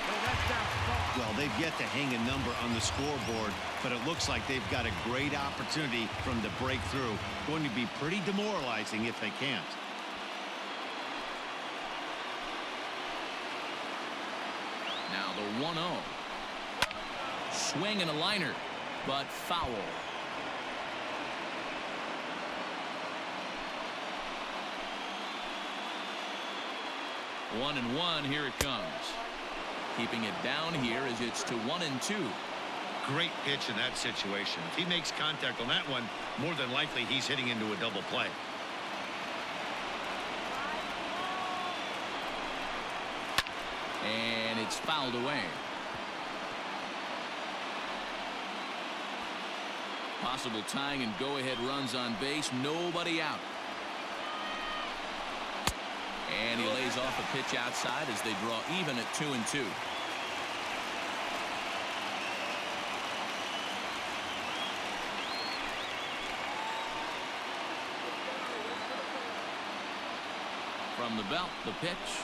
E: Oh, that's down.
B: Well, they've yet to hang a number on the scoreboard, but it looks like they've got a great opportunity from the breakthrough. Going to be pretty demoralizing if they can't.
A: Now the 1-0. Swing and a liner, but foul. 1-1. Here it comes. Keeping it down here as it's to 1-2.
B: Great pitch in that situation. If he makes contact on that one, more than likely he's hitting into a double play.
A: And it's fouled away. Possible tying and go-ahead runs on base. Nobody out. And he lays off a pitch outside as they draw even at 2-2. From the belt, the pitch.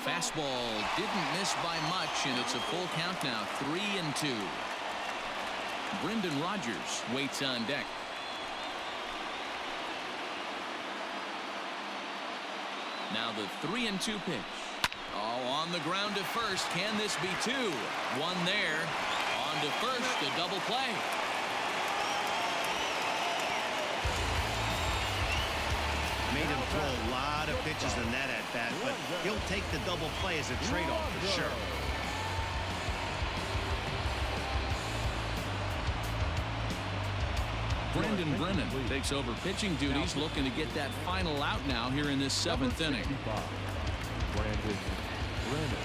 A: Fastball didn't miss by much, and it's a full count now. 3-2. Brendan Rodgers waits on deck. Now the 3-2 pitch. Oh, on the ground to first. Can this be two? One there. On to first. A double play.
B: Made him throw a lot of pitches in that at bat, but he'll take the double play as a trade-off for sure.
A: Brendan Brennan takes over pitching duties, looking to get that final out now here in this seventh inning.
C: Brendan Brennan.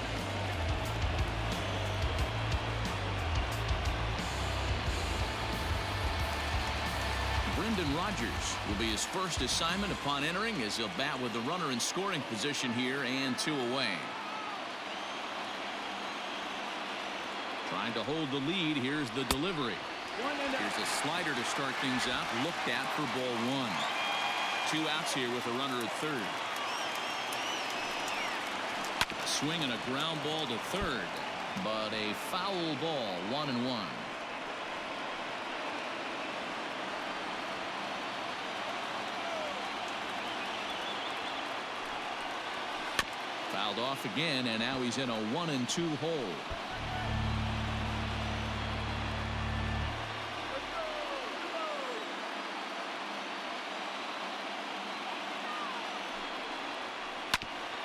A: Brendan Rodgers will be his first assignment upon entering, as he'll bat with the runner in scoring position here and 2 away. Trying to hold the lead. Here's the delivery. Here's a slider to start things out. Looked at for ball 1. 2 outs here with a runner at third. A swing and a ground ball to third, but a foul ball. 1-1. Fouled off again, and now he's in a 1-2 hole.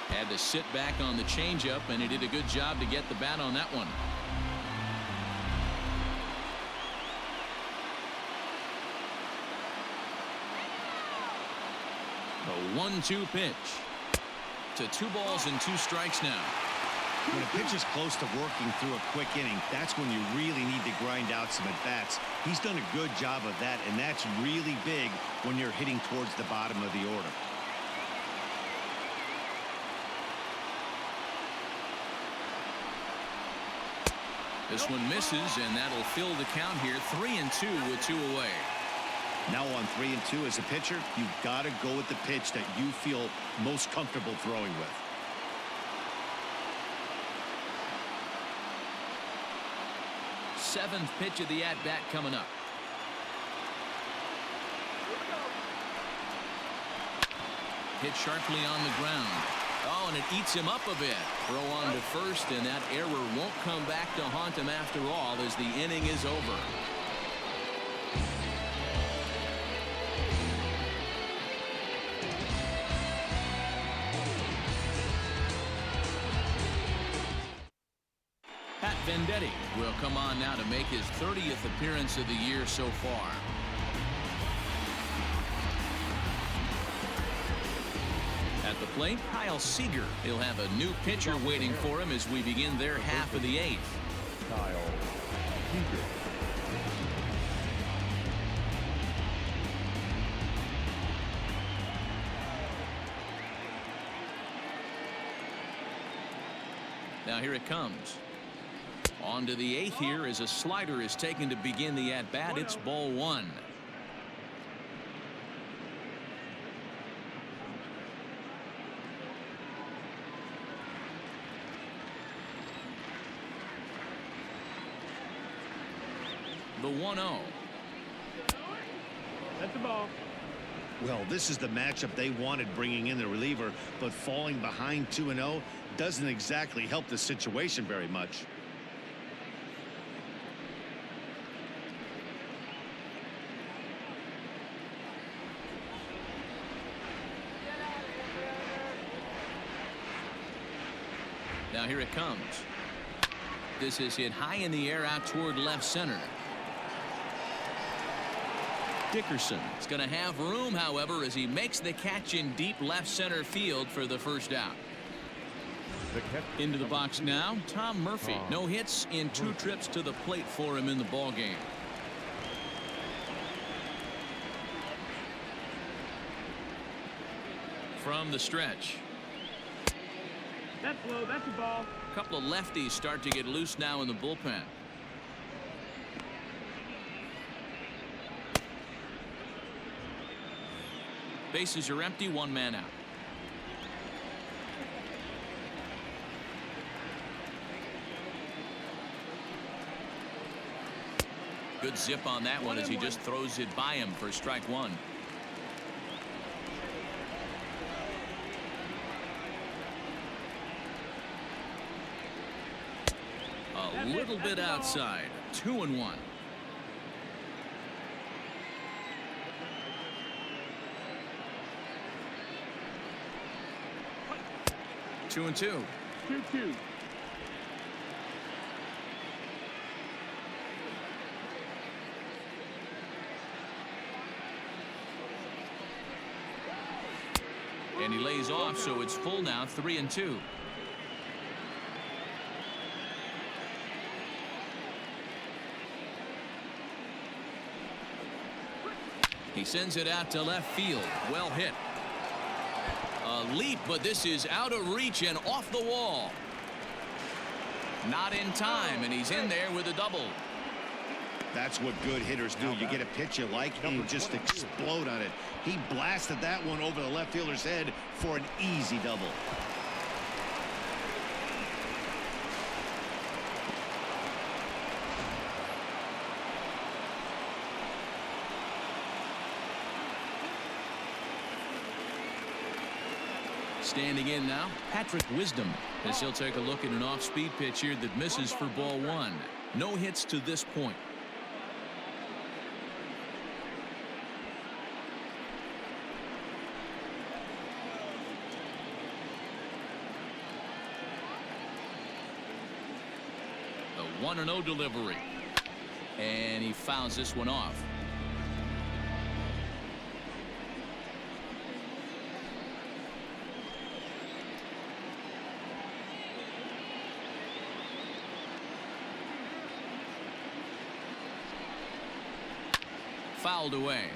A: Had to sit back on the changeup, and he did a good job to get the bat on that one. The 1-2 pitch. To 2 balls and 2 strikes now.
B: When a pitch is close to working through a quick inning, that's when you really need to grind out some at-bats. He's done a good job of that, and that's really big when you're hitting towards the bottom of the order.
A: This one misses, and that'll fill the count here. 3-2 with 2 away.
B: Now on 3-2 as a pitcher, you've got to go with the pitch that you feel most comfortable throwing with.
A: Seventh pitch of the at-bat coming up. Hit sharply on the ground. Oh, and it eats him up a bit. Throw on to first, and that error won't come back to haunt him after all as the inning is over. Pat Venditti will come on now to make his 30th appearance of the year so far. At the plate, Kyle Seager. He'll have a new pitcher waiting for him as we begin their half of the 8th.
C: Kyle Seager.
A: Now here it comes. On to the 8th here as a slider is taken to begin the at-bat. It's ball 1. the 1-0.
E: That's the ball.
B: Well, this is the matchup they wanted, bringing in the reliever, but falling behind 2-0 doesn't exactly help the situation very much.
A: Now here it comes. This is hit high in the air out toward left center. Dickerson is going to have room, however, as he makes the catch in deep left center field for the first out. Into the box now, Tom Murphy. No hits in 2 trips to the plate for him in the ball game. From the stretch.
E: That's low. That's a ball.
A: A couple of lefties start to get loose now in the bullpen. Bases are empty, 1 man out. Good zip on that one as he just throws it by him for strike 1. A little bit outside. 2-1. 2-2.
E: 2-2.
A: And he lays off, so it's full now, 3-2. He sends it out to left field. Well hit. A leap, but this is out of reach and off the wall. Not in time, and he's in there with a double.
B: That's what good hitters do. You get a pitch you like and you just explode on it. He blasted that one over the left fielder's head for an easy double.
A: Standing in now, Patrick Wisdom, as he'll take a look at an off-speed pitch here that misses for ball 1. No hits to this point. The 1-0 delivery. And he fouls this one off. Fouled away.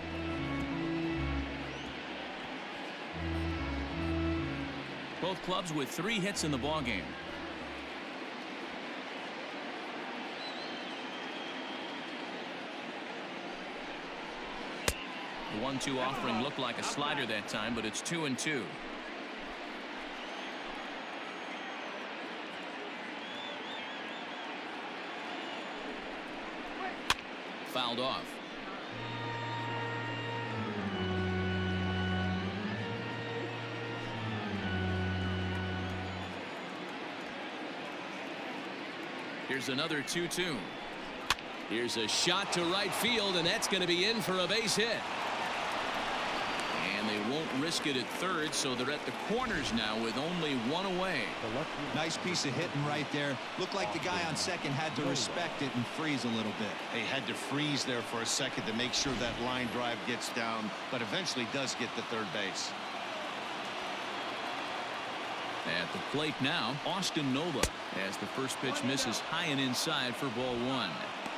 A: Both clubs with 3 hits in the ballgame. The 1-2 offering looked like a slider that time, but it's 2-2. Fouled off. Here's another 2-2. Here's a shot to right field, and that's going to be in for a base hit. And they won't risk it at third, so they're at the corners now with only 1 away.
D: Nice piece of hitting right there. Looked like the guy on second had to respect it and freeze a little bit.
B: He had to freeze there for a second to make sure that line drive gets down, but eventually does get to third base.
A: At the plate now, Austin Nola, as the first pitch misses high and inside for ball 1.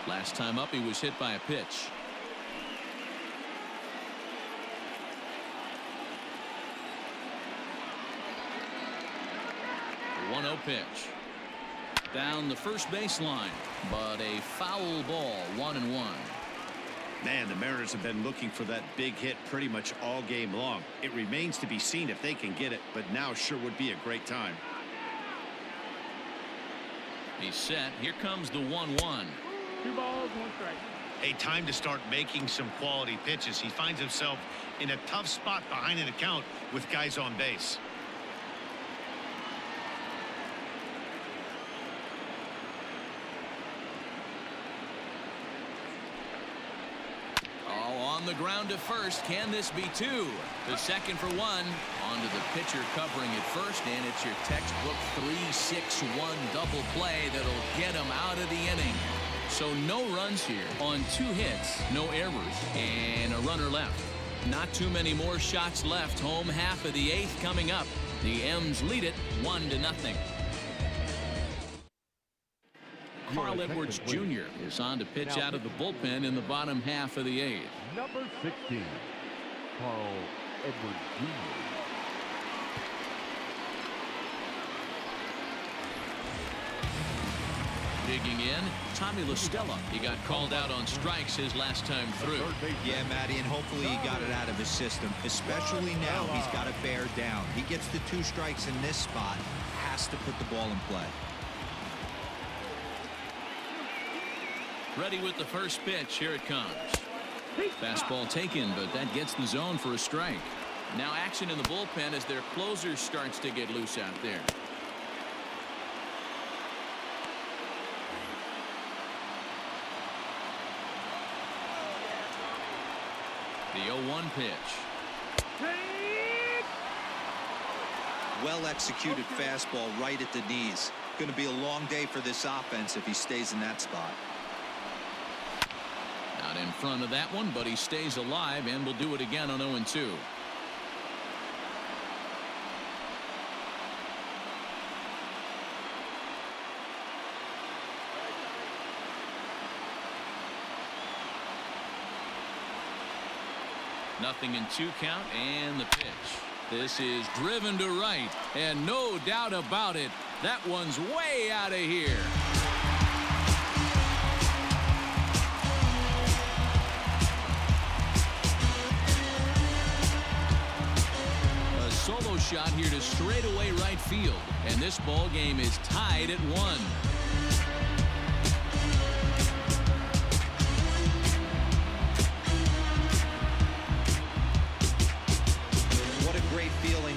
A: Last time up, he was hit by a pitch. The 1-0 pitch. Down the first baseline, but a foul ball, 1-1.
B: Man, the Mariners have been looking for that big hit pretty much all game long. It remains to be seen if they can get it, but now sure would be a great time.
A: He's set. Here comes the 1-1.
E: 2 balls, 1 strike.
B: Hey, time to start making some quality pitches. He finds himself in a tough spot behind an account with guys on base.
A: On the ground to first. Can this be two? The second for one. Onto the pitcher covering at first, and it's your textbook 3-6-1 double play that'll get him out of the inning. So no runs here on 2 hits, no errors, and a runner left. Not too many more shots left. Home half of the 8th coming up. The M's lead it 1-0. Carl Edwards Jr. is on to pitch out of the bullpen in the bottom half of the 8th.
C: Number 16, Carl Edwards Jr.
A: Digging in, Tommy La Stella. He got called out on strikes his last time through.
D: Yeah, Matty, and hopefully he got it out of his system. Especially now, he's got to bear down. He gets the 2 strikes in this spot, has to put the ball in play.
A: Ready with the first pitch. Here it comes. Fastball taken, but that gets the zone for a strike. Now action in the bullpen as their closer starts to get loose out there. The 0-1 pitch.
D: Well executed fastball right at the knees. Going to be a long day for this offense if he stays in that spot.
A: Not in front of that one, but he stays alive and will do it again on 0-2. Nothing in 2 count, and the pitch. This is driven to right, and no doubt about it, that one's way out of here. A solo shot here to straightaway right field, and this ball game is tied at 1.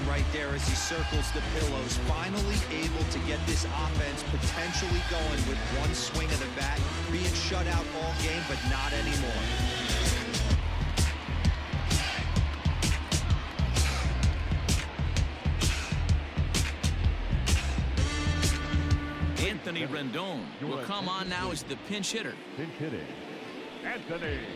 D: Right there as he circles the pillows, finally able to get this offense potentially going with one swing of the bat, being shut out all game, but not anymore.
A: Anthony Rendon will come on now as the pinch hitter.
C: Pinch hitting, Anthony Rendon.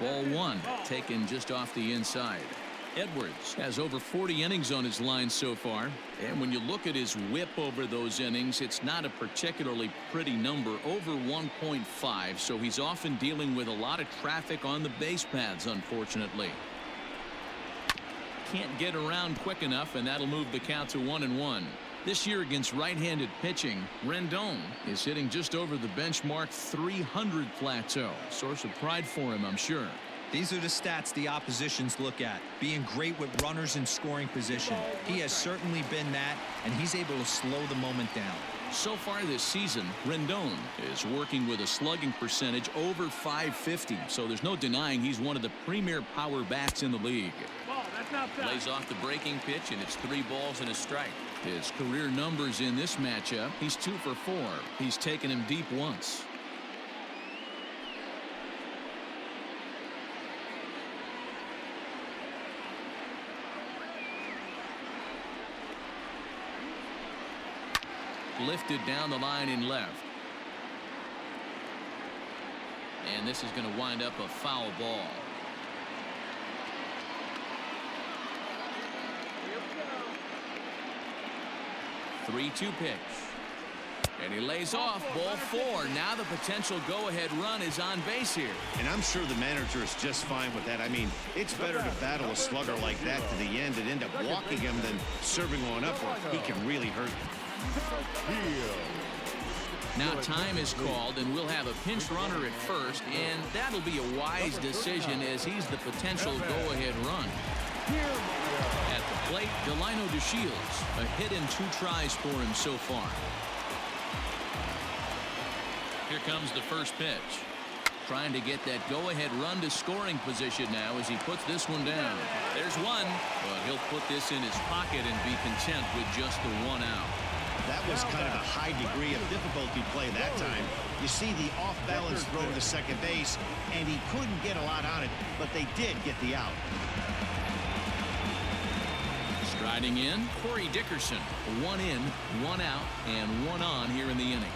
A: Ball 1 taken just off the inside. Edwards has over 40 innings on his line so far, and when you look at his whip over those innings, it's not a particularly pretty number, over 1.5, so he's often dealing with a lot of traffic on the base paths, unfortunately. Can't get around quick enough, and that'll move the count to 1-1. This year against right-handed pitching, Rendon is hitting just over the benchmark 300 plateau. Source of pride for him, I'm sure.
D: These are the stats the oppositions look at. Being great with runners in scoring position. He has certainly been that, and he's able to slow the moment down.
A: So far this season, Rendon is working with a slugging percentage over .550, so there's no denying he's one of the premier power bats in the league. Lays off the breaking pitch, and it's 3 balls and a strike. His career numbers in this matchup, he's 2 for 4. He's taken him deep once. Lifted down the line in left. And this is going to wind up a foul ball. 3-2 pitch. And he lays off. Ball 4. Now the potential go-ahead run is on base here.
B: And I'm sure the manager is just fine with that. I mean, it's better to battle a slugger like that to the end and end up walking him than serving one up where he can really hurt you.
A: Now time is called, and we'll have a pinch runner at first, and that'll be a wise decision as he's the potential go-ahead run. plate, Delino DeShields. A hit and 2 tries for him so far. Here comes the first pitch. Trying to get that go-ahead run to scoring position now as he puts this one down. There's one, but he'll put this in his pocket and be content with just the 1 out.
B: That was kind of a high degree of difficulty play that time. You see the off-balance throw to second base, and he couldn't get a lot on it, but they did get the out.
A: Striding in, Corey Dickerson. 1 in, 1 out, and 1 on here in the inning.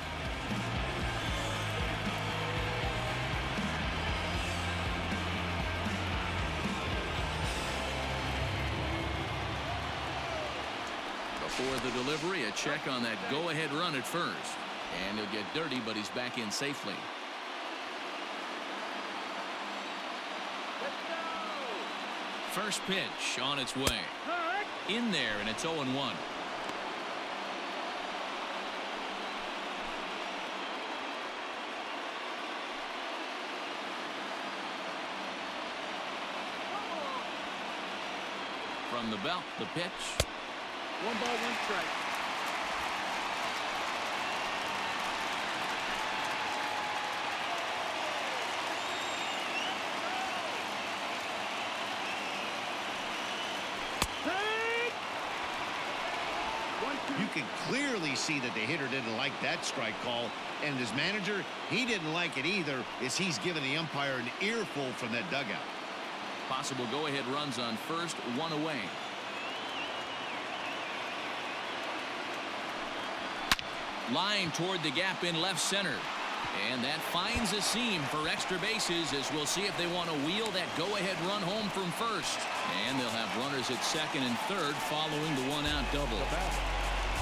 A: Before the delivery, a check on that go-ahead run at first. And he'll get dirty, but he's back in safely. First pitch on its way. In there, and it's 0-1. From the belt, the pitch.
E: 1 ball, 1 strike.
B: You can clearly see that the hitter didn't like that strike call, and his manager, he didn't like it either, as he's given the umpire an earful from that dugout.
A: Possible go-ahead runs on first, 1 away. Line toward the gap in left center. And that finds a seam for extra bases, as we'll see if they want to wheel that go-ahead run home from first. And they'll have runners at second and third following the 1-out double.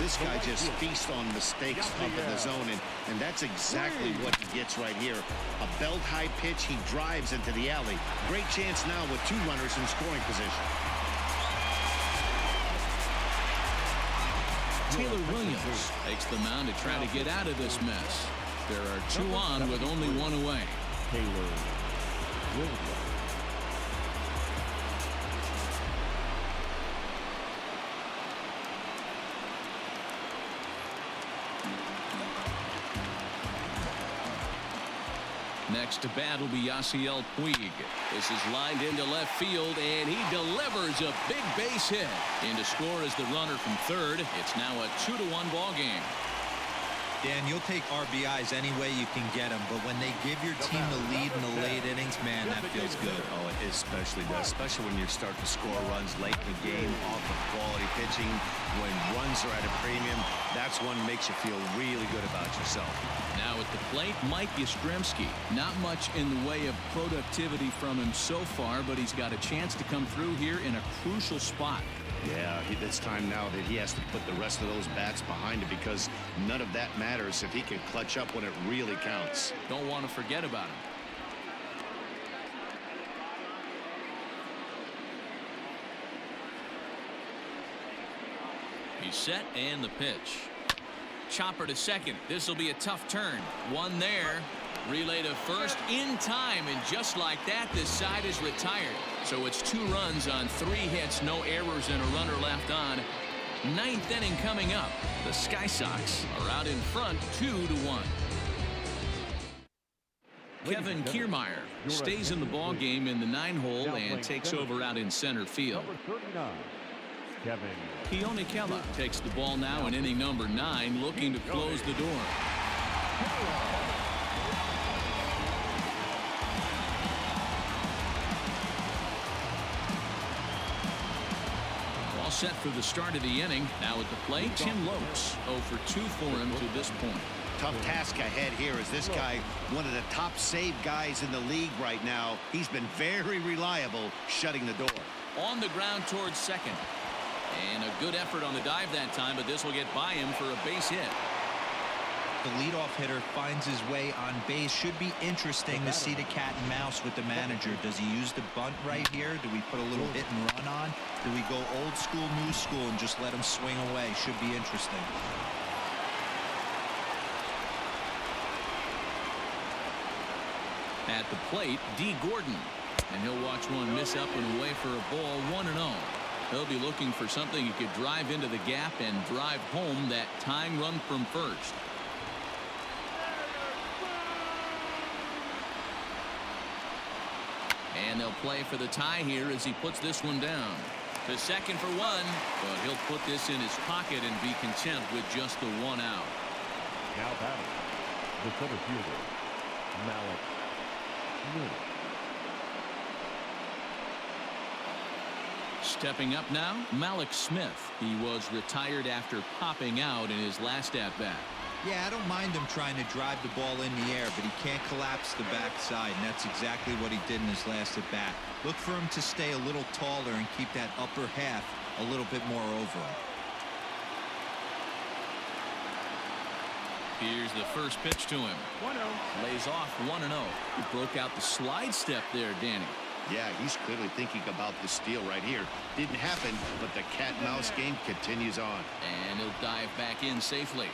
B: This guy just feasts on mistakes up in the zone, and that's exactly what he gets right here. A belt-high pitch, he drives into the alley. Great chance now with 2 runners in scoring position.
A: Taylor Williams takes the mound to try to get out of this mess. There are 2 on with only 1 away.
C: Taylor Williams.
A: Next to bat will be Yasiel Puig. This is lined into left field, and he delivers a big base hit. In to score is the runner from third. It's now a 2-1 ball game.
D: Dan, you'll take RBIs any way you can get them, but when they give your team the lead in the late innings, man, that feels good.
B: Oh, it especially does, especially when you start to score runs late in the game off of quality pitching. When runs are at a premium, that's one makes you feel really good about yourself.
A: Now at the plate, Mike Yastrzemski. Not much in the way of productivity from him so far, but he's got a chance to come through here in a crucial spot.
B: Yeah, it's time now that he has to put the rest of those bats behind him, because none of that matters if he can clutch up when it really counts.
A: Don't want to forget about him. He's set, and the pitch. Chopper to second. This will be a tough turn. 1 there. Relay to first in time, and just like that, this side is retired. So it's 2 runs on 3 hits, no errors, and a runner left on. 9th inning coming up. The Sky Sox are out in front 2-1. Kevin Kiermaier stays in the ball game in the 9-hole and takes over out in center field.
C: Number 39, Kevin.
A: Keone Kela takes the ball now in inning number 9, looking to close the door. All set for the start of the inning. Now at the plate, Tim Lopes. 0 for 2 for him to this point.
B: Tough task ahead here, as this guy, one of the top save guys in the league right now. He's been very reliable shutting the door.
A: On the ground towards second. And a good effort on the dive that time, but this will get by him for a base hit.
D: The leadoff hitter finds his way on base. Should be interesting to see the cat and mouse with the manager. Does he use the bunt right here? Do we put a little hit and run on? Do we go old school, new school, and just let him swing away? Should be interesting.
A: At the plate, D. Gordon. And he'll watch one miss up and away for a ball. 1-0. He'll be looking for something he could drive into the gap and drive home that tying run from first. And they'll play for the tie here as he puts this one down. The second for one, but he'll put this in his pocket and be content with just the one out.
C: Now batting, the center fielder, Malik Smith.
A: Stepping up now, Malik Smith. He was retired after popping out in his last at-bat.
D: Yeah, I don't mind him trying to drive the ball in the air, but he can't collapse the backside, and that's exactly what he did in his last at-bat. Look for him to stay a little taller and keep that upper half a little bit more over him.
A: Here's the first pitch to him.
E: 1-0.
A: Lays off 1-0. He broke out the slide step there, Danny.
B: Yeah, he's clearly thinking about the steal right here. Didn't happen, but the cat-mouse game continues on.
A: And he'll dive back in safely.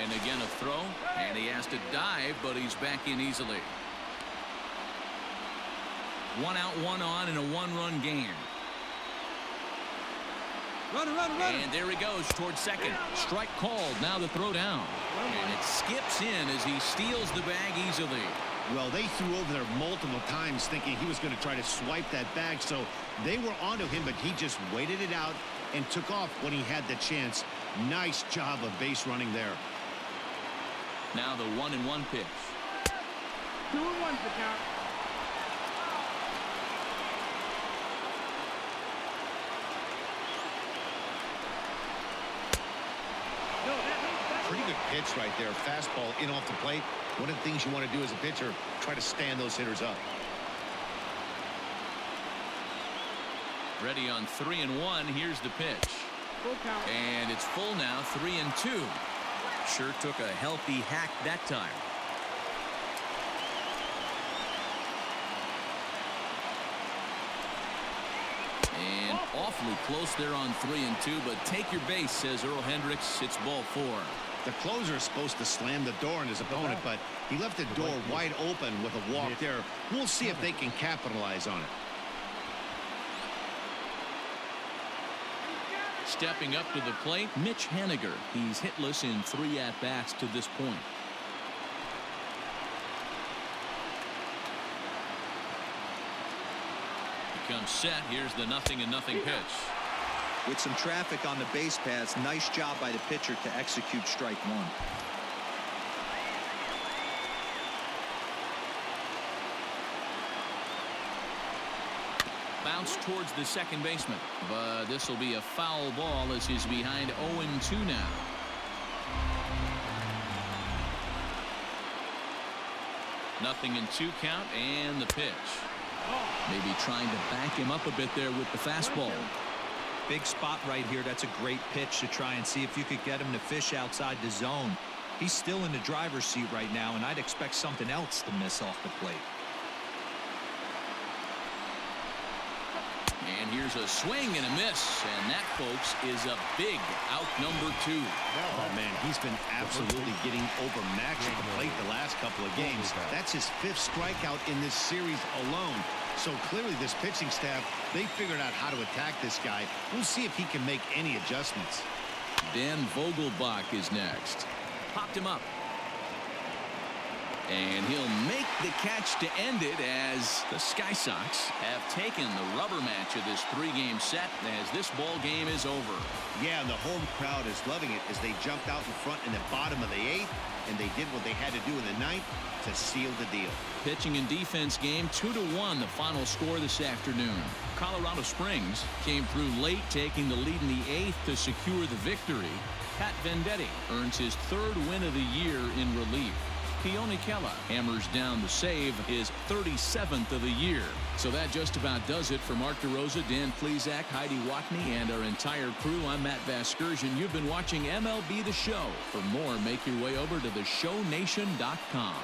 A: And again a throw, and he has to dive, but he's back in easily. 1 out, 1 on in a 1-run game.
E: Run.
A: And there he goes towards second. Strike called. Now the throw down. And it skips in as he steals the bag easily.
B: Well, they threw over there multiple times thinking he was going to try to swipe that bag, so they were onto him, but he just waited it out and took off when he had the chance. Nice job of base running there.
A: Now the 1-1 pitch.
E: 2-1's the count.
B: Pretty good pitch right there. Fastball in off the plate. One of the things you want to do as a pitcher, try to stand those hitters up.
A: Ready on 3-1. Here's the pitch.
E: Full count.
A: And it's full now, 3-2. Sure took a healthy hack that time. And awfully close there on 3-2, but take your base, says Earl Hendricks. It's ball 4.
B: The closer is supposed to slam the door on his opponent, but he left the door wide open with a walk there. We'll see if they can capitalize on it.
A: Stepping up to the plate, Mitch Haniger. He's hitless in 3 at-bats to this point. He comes set. Here's the 0-0 pitch.
D: With some traffic on the base paths, nice job by the pitcher to execute strike one.
A: Bounce towards the second baseman, but this will be a foul ball as he's behind 0-2 now. Nothing in 2 count, and the pitch. Maybe trying to back him up a bit there with the fastball.
D: Big spot right here. That's a great pitch to try and see if you could get him to fish outside the zone. He's still in the driver's seat right now, and I'd expect something else to miss off the plate.
A: And here's a swing and a miss, and that, folks, is a big out number 2.
B: Oh, man, he's been absolutely getting overmatched at the plate the last couple of games. That's his 5th strikeout in this series alone. So clearly this pitching staff, they figured out how to attack this guy. We'll see if he can make any adjustments.
A: Dan Vogelbach is next. Popped him up. And he'll make the catch to end it as the Sky Sox have taken the rubber match of this 3-game set as this ball game is over.
B: Yeah, and the home crowd is loving it as they jumped out in front in the bottom of the 8th, and they did what they had to do in the 9th to seal the deal.
A: Pitching and defense game 2-1, the final score this afternoon. Colorado Springs came through late, taking the lead in the 8th to secure the victory. Pat Venditti earns his 3rd win of the year in relief. Keone Kela hammers down the save, his 37th of the year. So that just about does it for Mark DeRosa, Dan Plesac, Heidi Watney, and our entire crew. I'm Matt Vasgersian. You've been watching MLB The Show. For more, make your way over to theshownation.com.